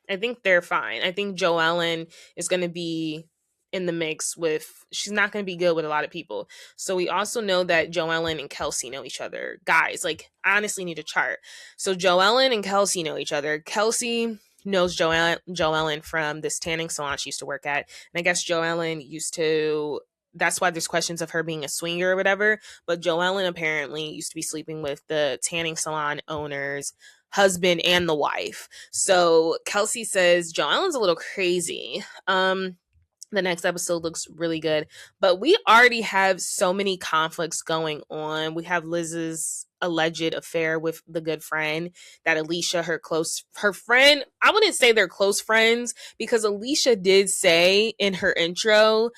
Speaker 1: I think they're fine. I think Joellen is going to be in the mix with, she's not going to be good with a lot of people. So we also know that Joellen and Kelsey know each other. Guys, like, I honestly need a chart. So Joellen and Kelsey know each other. Kelsey knows Joellen from this tanning salon she used to work at. And I guess Joellen used to, that's why there's questions of her being a swinger or whatever. But Joellen apparently used to be sleeping with the tanning salon owner's husband and the wife. So Kelsey says Joellen's a little crazy. The next episode looks really good, but we already have so many conflicts going on. We have Liz's alleged affair with the good friend that Alicia, her friend, I wouldn't say they're close friends, because Alicia did say in her intro,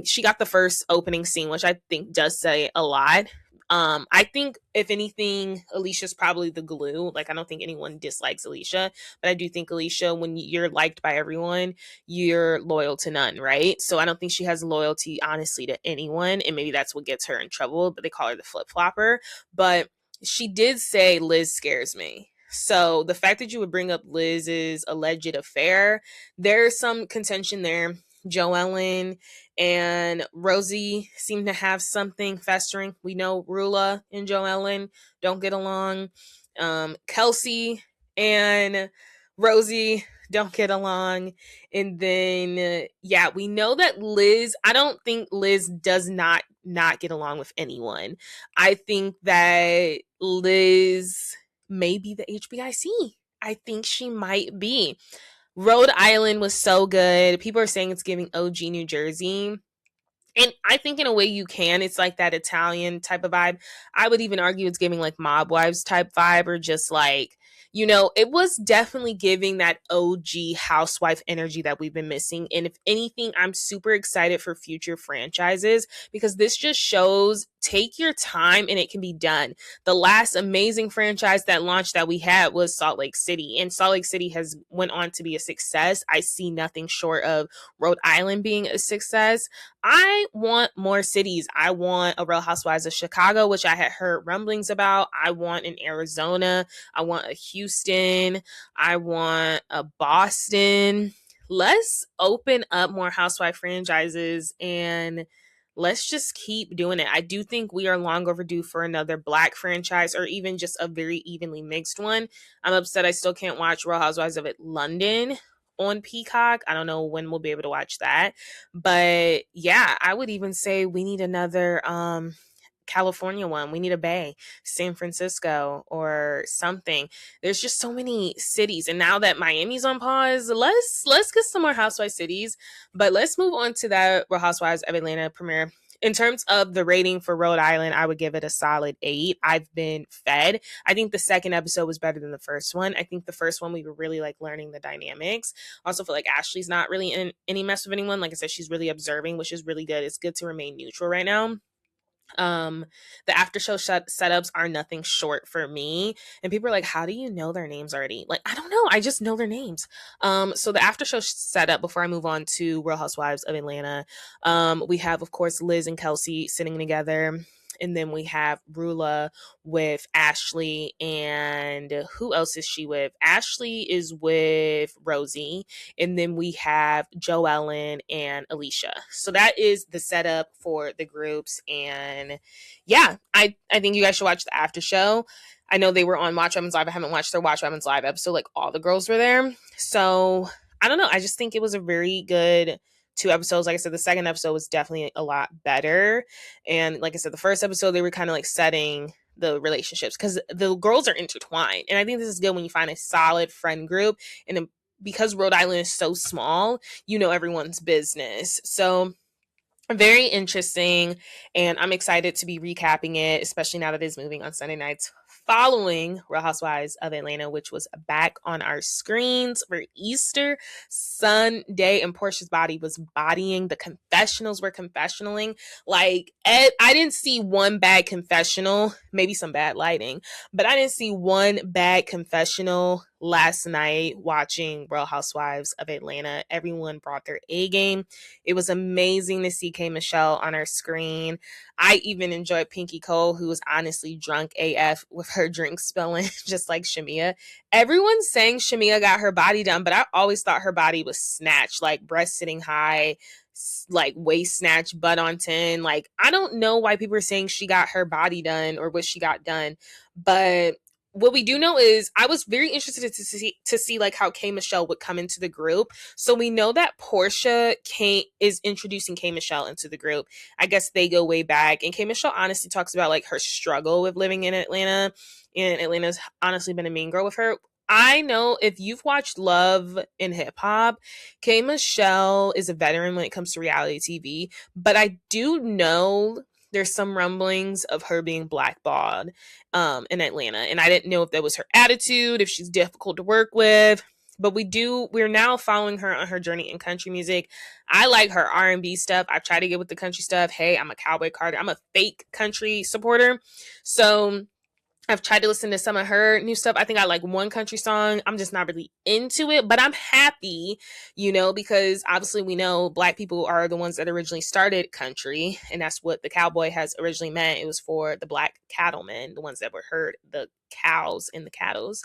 Speaker 1: she got the first opening scene, which I think does say a lot. I think if anything, Alicia's probably the glue. Like, I don't think anyone dislikes Alicia, but I do think Alicia, when you're liked by everyone, you're loyal to none, right? So I don't think she has loyalty, honestly, to anyone, and maybe that's what gets her in trouble, but they call her the flip-flopper. But she did say Liz scares me. So the fact that you would bring up Liz's alleged affair, there's some contention there. Joellen and Rosie seem to have something festering. We know Rula and Joellen don't get along. Kelsey and Rosie don't get along. And then, we know that Liz, I don't think Liz does not get along with anyone. I think that Liz may be the HBIC. I think she might be. Rhode Island was so good. People are saying it's giving OG New Jersey. And I think in a way you can. It's like that Italian type of vibe. I would even argue it's giving like Mob Wives type vibe, or just like, it was definitely giving that OG housewife energy that we've been missing. And if anything, I'm super excited for future franchises, because this just shows, take your time and it can be done. The last amazing franchise that launched that we had was Salt Lake City, and Salt Lake City has went on to be a success. I see nothing short of Rhode Island being a success. I want more cities. I want a Real Housewives of Chicago, which I had heard rumblings about. I want an Arizona. I want a Houston. I want a Boston. Let's open up more housewife franchises and let's just keep doing it. I do think we are long overdue for another Black franchise, or even just a very evenly mixed one. I'm upset I still can't watch Real Housewives of London on Peacock. I don't know when we'll be able to watch that. But yeah, I would even say we need another California one. We need a Bay, San Francisco or something. There's just so many cities. And now that Miami's on pause, let's get some more housewife cities. But let's move on to that Real Housewives of Atlanta premiere. In terms of the rating for Rhode Island, I would give it a solid 8. I've been fed. I think the second episode was better than the first one. I think the first one we were really like learning the dynamics. I also feel like Ashley's not really in any mess with anyone. Like I said, she's really observing, which is really good. It's good to remain neutral right now. The after show setups are nothing short for me, and people are like, how do you know their names already? Like, I don't know, I just know their names. So the after show setup, before I move on to Real Housewives of Atlanta, we have, of course, Liz and Kelsey sitting together, And then we have Rula with Ashley, and who else is she with? Ashley is with Rosie, and then we have Joellen and Alicia. So that is the setup for the groups. And yeah, I think you guys should watch the after show. I know they were on Watch Women's Live. I haven't watched their Watch Women's Live episode. Like, all the girls were there. So I don't know. I just think it was a very good 2 episodes. Like I said, the second episode was definitely a lot better. And like I said, the first episode, they were kind of like setting the relationships because the girls are intertwined. And I think this is good when you find a solid friend group. And because Rhode Island is so small, you know everyone's business. So very interesting, and I'm excited to be recapping it, especially now that it's moving on Sunday nights following Real Housewives of Atlanta, which was back on our screens for Easter Sunday, and Portia's body was bodying. The confessionals were confessionaling. Like, I didn't see one bad confessional, maybe some bad lighting, but I didn't see one bad confessional last night watching Real Housewives of Atlanta. Everyone brought their A game. It was amazing to see K. Michelle on our screen. I even enjoyed Pinky Cole, who was honestly drunk AF with her drink spilling, just like Shamia. Everyone's saying Shamia got her body done, but I always thought her body was snatched, like breast sitting high, like waist snatch, butt on 10. Like, I don't know why people are saying she got her body done or what she got done, but what we do know is I was very interested to see like how K. Michelle would come into the group. So we know that Portia is introducing K. Michelle into the group. I guess they go way back. And K. Michelle honestly talks about like her struggle with living in Atlanta. And Atlanta's honestly been a mean girl with her. I know if you've watched Love and Hip Hop, K. Michelle is a veteran when it comes to reality TV. But I do know there's some rumblings of her being blackballed in Atlanta. And I didn't know if that was her attitude, if she's difficult to work with. But we're now following her on her journey in country music. I like her R&B stuff. I've tried to get with the country stuff. Hey, I'm a Cowboy Carter. I'm a fake country supporter. So I've tried to listen to some of her new stuff. I think I like one country song. I'm just not really into it, but I'm happy, because obviously we know Black people are the ones that originally started country, and that's what the cowboy has originally meant. It was for the Black cattlemen, the ones that were herd the cows and the cattles.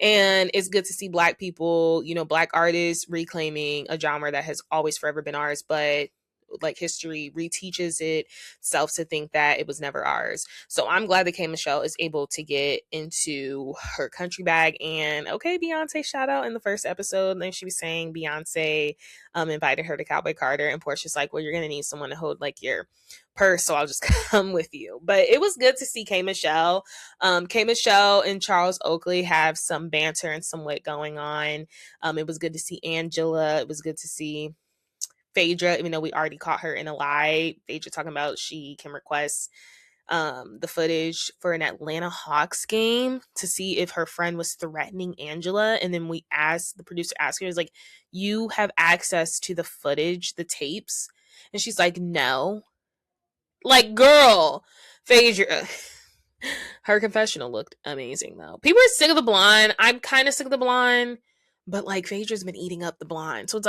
Speaker 1: And it's good to see Black people, Black artists reclaiming a genre that has always forever been ours, but like history reteaches itself to think that it was never ours. So I'm glad that K. Michelle is able to get into her country bag. And okay, Beyonce shout out in the first episode. And then she was saying Beyonce invited her to Cowboy Carter, and Portia's like, well, you're gonna need someone to hold like your purse, so I'll just come with you. But it was good to see K. Michelle. K. Michelle and Charles Oakley have some banter and some wit going on. It was good to see Angela. It was good to see Phaedra, even though we already caught her in a lie. Phaedra talking about she can request the footage for an Atlanta Hawks game to see if her friend was threatening Angela. And then the producer asked her, is like, you have access to the footage, the tapes? And she's like, no. Like, girl, Phaedra. Her confessional looked amazing, though. People are sick of the blonde. I'm kind of sick of the blonde. But like Phaedra's been eating up the blonde. So it's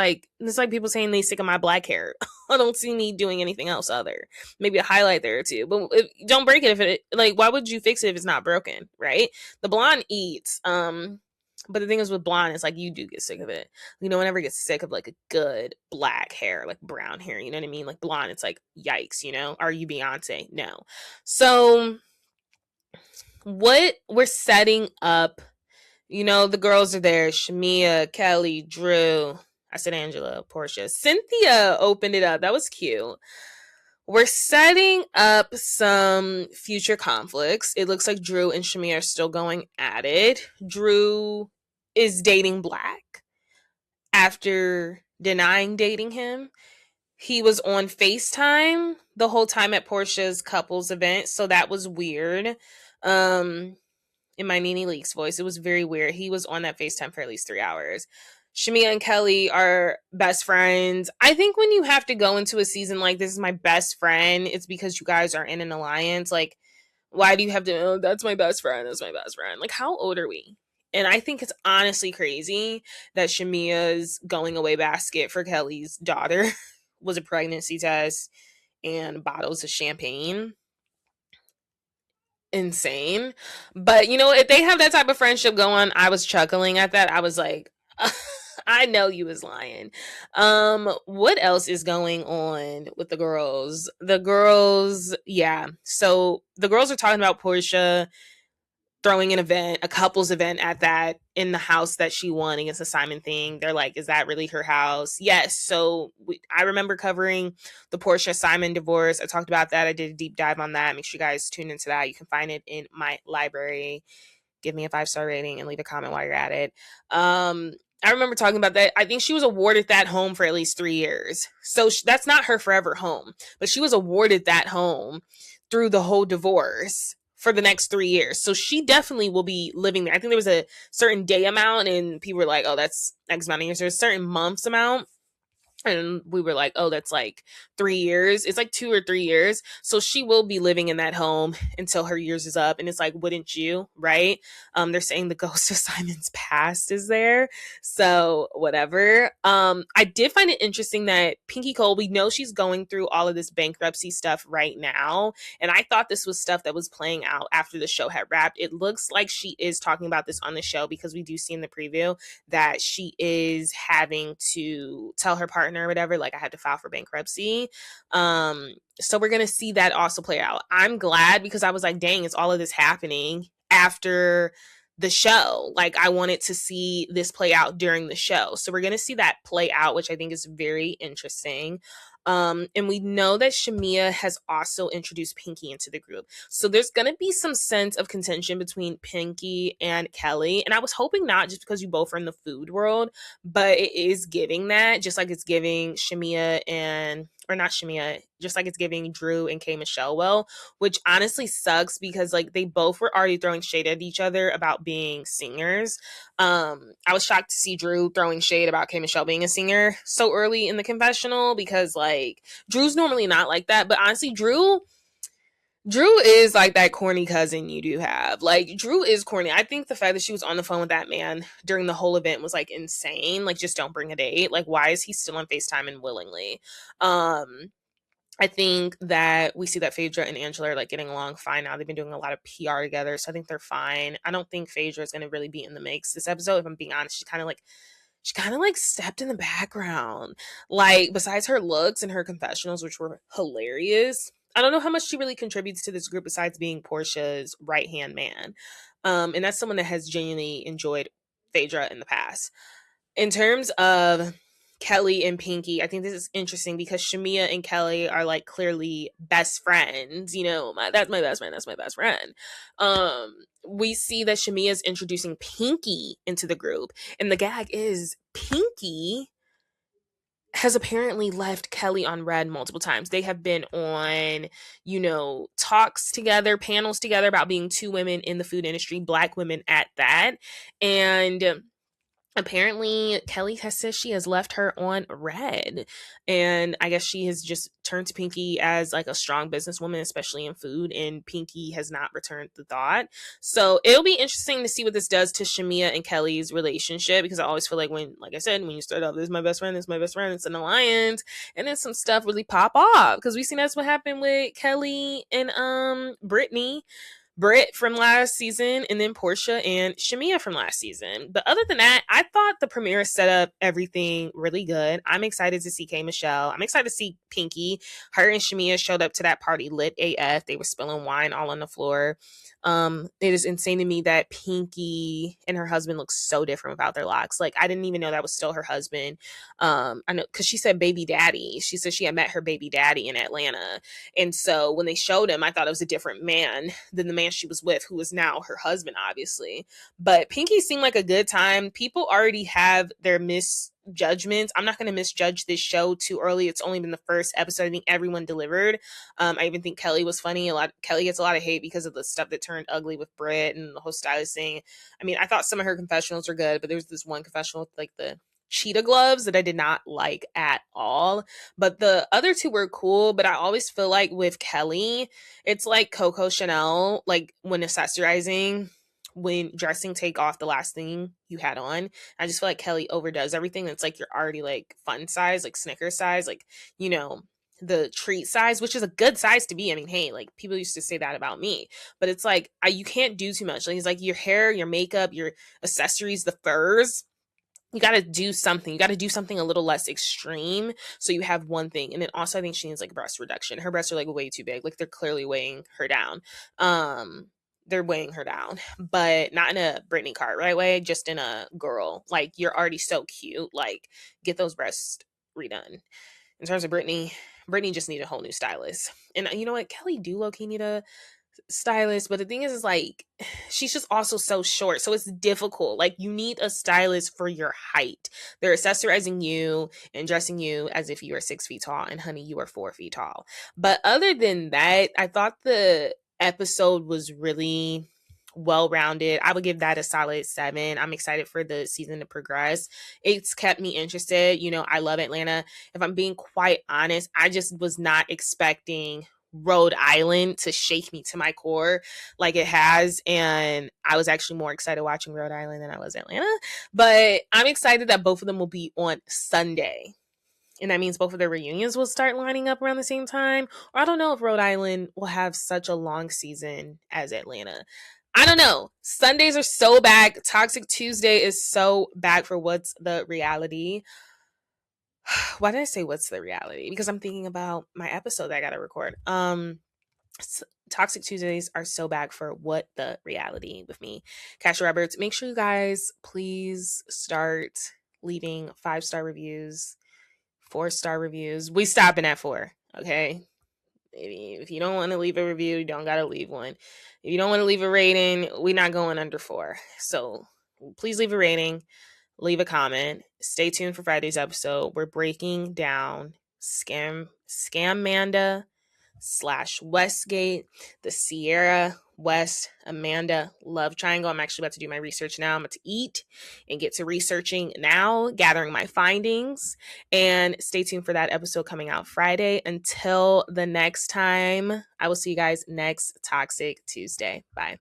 Speaker 1: like people saying they sick of my black hair. I don't see me doing anything else other. Maybe a highlight there or two. But don't break it why would you fix it if it's not broken, right? The blonde eats. But the thing is with blonde, it's like you do get sick of it. No one ever gets sick of like a good black hair, like brown hair, you know what I mean? Like blonde, it's like yikes, Are you Beyonce? No. So what we're setting up, the girls are there. Shamia, Kelly, Drew. I said Angela, Portia. Cynthia opened it up. That was cute. We're setting up some future conflicts. It looks like Drew and Shamia are still going at it. Drew is dating Black after denying dating him. He was on FaceTime the whole time at Portia's couples event, so that was weird. In my Nene Leakes voice, it was very weird. He was on that FaceTime for at least 3 hours. Shamia and Kelly are best friends. I think when you have to go into a season like this is my best friend, it's because you guys are in an alliance. Like, why do you have to, oh, that's my best friend, that's my best friend. Like, how old are we? And I think it's honestly crazy that Shamia's going away basket for Kelly's daughter was a pregnancy test and bottles of champagne. insane. But you know, if they have that type of friendship going, I was chuckling at that. I was like, I know you was lying. What else is going on with the girls? The girls, yeah. So the girls are talking about Portia throwing an event, a couples event at that in the house that she won against the Simon thing. They're like, is that really her house? Yes. So I remember covering the Portia Simon divorce. I talked about that. I did a deep dive on that. Make sure you guys tune into that. You can find it in my library. Give me a 5-star rating and leave a comment while you're at it. I remember talking about that. I think she was awarded that home for at least 3 years. So that's not her forever home, but she was awarded that home through the whole divorce for the next 3 years. So she definitely will be living there. I think there was a certain day amount and people were like, oh, that's X amount of years. There's a certain months amount. And we were like, oh, that's like 3 years. It's like 2 or 3 years. So she will be living in that home until her years is up. And it's like, wouldn't you? Right? They're saying the ghost of Simon's past is there. So whatever. I did find it interesting that Pinky Cole, we know she's going through all of this bankruptcy stuff right now. And I thought this was stuff that was playing out after the show had wrapped. It looks like she is talking about this on the show because we do see in the preview that she is having to tell her partner or whatever, like, I had to file for bankruptcy. So we're gonna see that also play out. I'm glad because I was like, dang, it's all of this happening after the show. Like, I wanted to see this play out during the show. So we're gonna see that play out, which I think is very interesting. And we know that Shamia has also introduced Pinky into the group. So there's going to be some sense of contention between Pinky and Kelly. And I was hoping not just because you both are in the food world, but it is giving that, just like it's giving Shamia and, or not Shamia, just like it's giving Drew and K. Michelle well, which honestly sucks because like they both were already throwing shade at each other about being singers. I was shocked to see Drew throwing shade about K. Michelle being a singer so early in the confessional because like Drew's normally not like that, but honestly, Drew is like that corny cousin you do have. Like, Drew is corny. I think the fact that she was on the phone with that man during the whole event was like insane. Like, just don't bring a date. Like, why is he still on FaceTime and willingly? I think that we see that Phaedra and Angela are like getting along fine now. They've been doing a lot of PR together, so I think they're fine. I don't think Phaedra is going to really be in the mix this episode. If I'm being honest, she kind of like stepped in the background. Like, besides her looks and her confessionals, which were hilarious, I don't know how much she really contributes to this group besides being Portia's right-hand man. And that's someone that has genuinely enjoyed Phaedra in the past. In terms of Kelly and Pinky, I think this is interesting because Shamia and Kelly are like clearly best friends. You know, that's my best friend. That's my best friend. We see that Shamia is introducing Pinky into the group, and the gag is Pinky has apparently left Kelly on red multiple times. They have been on, you know, talks together, panels together about being two women in the food industry, Black women at that, and apparently Kelly has said she has left her on red, and I guess she has just turned to Pinky as like a strong businesswoman, especially in food, and Pinky has not returned the thought. So it'll be interesting to see what this does to Shamia and Kelly's relationship, because I always feel like when, like I said, when you start off, this is my best friend, it's an alliance, and then some stuff really pop off, because we've seen that's what happened with Kelly and Britt from last season, and then Portia and Shamia from last season. But other than that, I thought the premiere set up everything really good. I'm excited to see K. Michelle. I'm excited to see Pinky. Her and Shamia showed up to that party lit AF. They were spilling wine all on the floor. It is insane to me that Pinky and her husband look so different without their locks. Like, I didn't even know that was still her husband. I know, because she said baby daddy. She said she had met her baby daddy in Atlanta. And so when they showed him, I thought it was a different man than the man she was with, who is now her husband, obviously. But Pinky seemed like a good time. People already have their misjudgments. I'm not going to misjudge this show too early. It's only been the first episode. I think everyone delivered. I even think Kelly was funny. Kelly gets a lot of hate because of the stuff that turned ugly with Britt and the whole stylist thing. I mean, I thought some of her confessionals were good, but there was this one confessional with like the cheetah gloves that I did not like at all. But the other two were cool. But I always feel like with Kelly, it's like Coco Chanel, like when accessorizing, when dressing, take off the last thing you had on. I just feel like Kelly overdoes everything. That's like you're already like fun size, like Snickers size, like, you know, the treat size, which is a good size to be. I mean, hey, like people used to say that about me, but it's like you can't do too much. Like it's like your hair, your makeup, your accessories, the furs. You got to do something. You got to do something a little less extreme. So you have one thing. And then also I think she needs like breast reduction. Her breasts are like way too big. Like they're clearly weighing her down. They're weighing her down, but not in a Brittany Cartwright way, just in a girl. Like you're already so cute. Like get those breasts redone. In terms of Brittany, Brittany just needed a whole new stylist. And you know what? Kelly do low-key need a stylist, but the thing is like she's just also so short, so it's difficult. Like you need a stylist for your height. They're accessorizing you and dressing you as if you are 6 feet tall, and honey, you are 4 feet tall. But other than that, I thought the episode was really well rounded. I would give that a solid 7. I'm excited for the season to progress. It's kept me interested. You know, I love Atlanta. If I'm being quite honest, I just was not expecting Rhode Island to shake me to my core like it has. And I was actually more excited watching Rhode Island than I was Atlanta. But I'm excited that both of them will be on Sunday. And that means both of their reunions will start lining up around the same time. Or I don't know if Rhode Island will have such a long season as Atlanta. I don't know. Sundays are so back. Toxic Tuesday is so back for What's the Reality. Why did I say what's the reality? Because I'm thinking about my episode that I gotta record. Toxic Tuesdays are so back for What the Reality with me, Kasha Roberts. Make sure you guys please start leaving 5-star reviews, 4-star reviews. We stopping at 4, okay? If you don't want to leave a review, you don't gotta leave one. If you don't want to leave a rating, we're not going under 4. So please leave a rating, leave a comment. Stay tuned for Friday's episode. We're breaking down Scamanda / Westgate, the Sierra West Amanda love triangle. I'm actually about to do my research now. I'm about to eat and get to researching now, gathering my findings, and stay tuned for that episode coming out Friday. Until the next time, I will see you guys next Toxic Tuesday. Bye.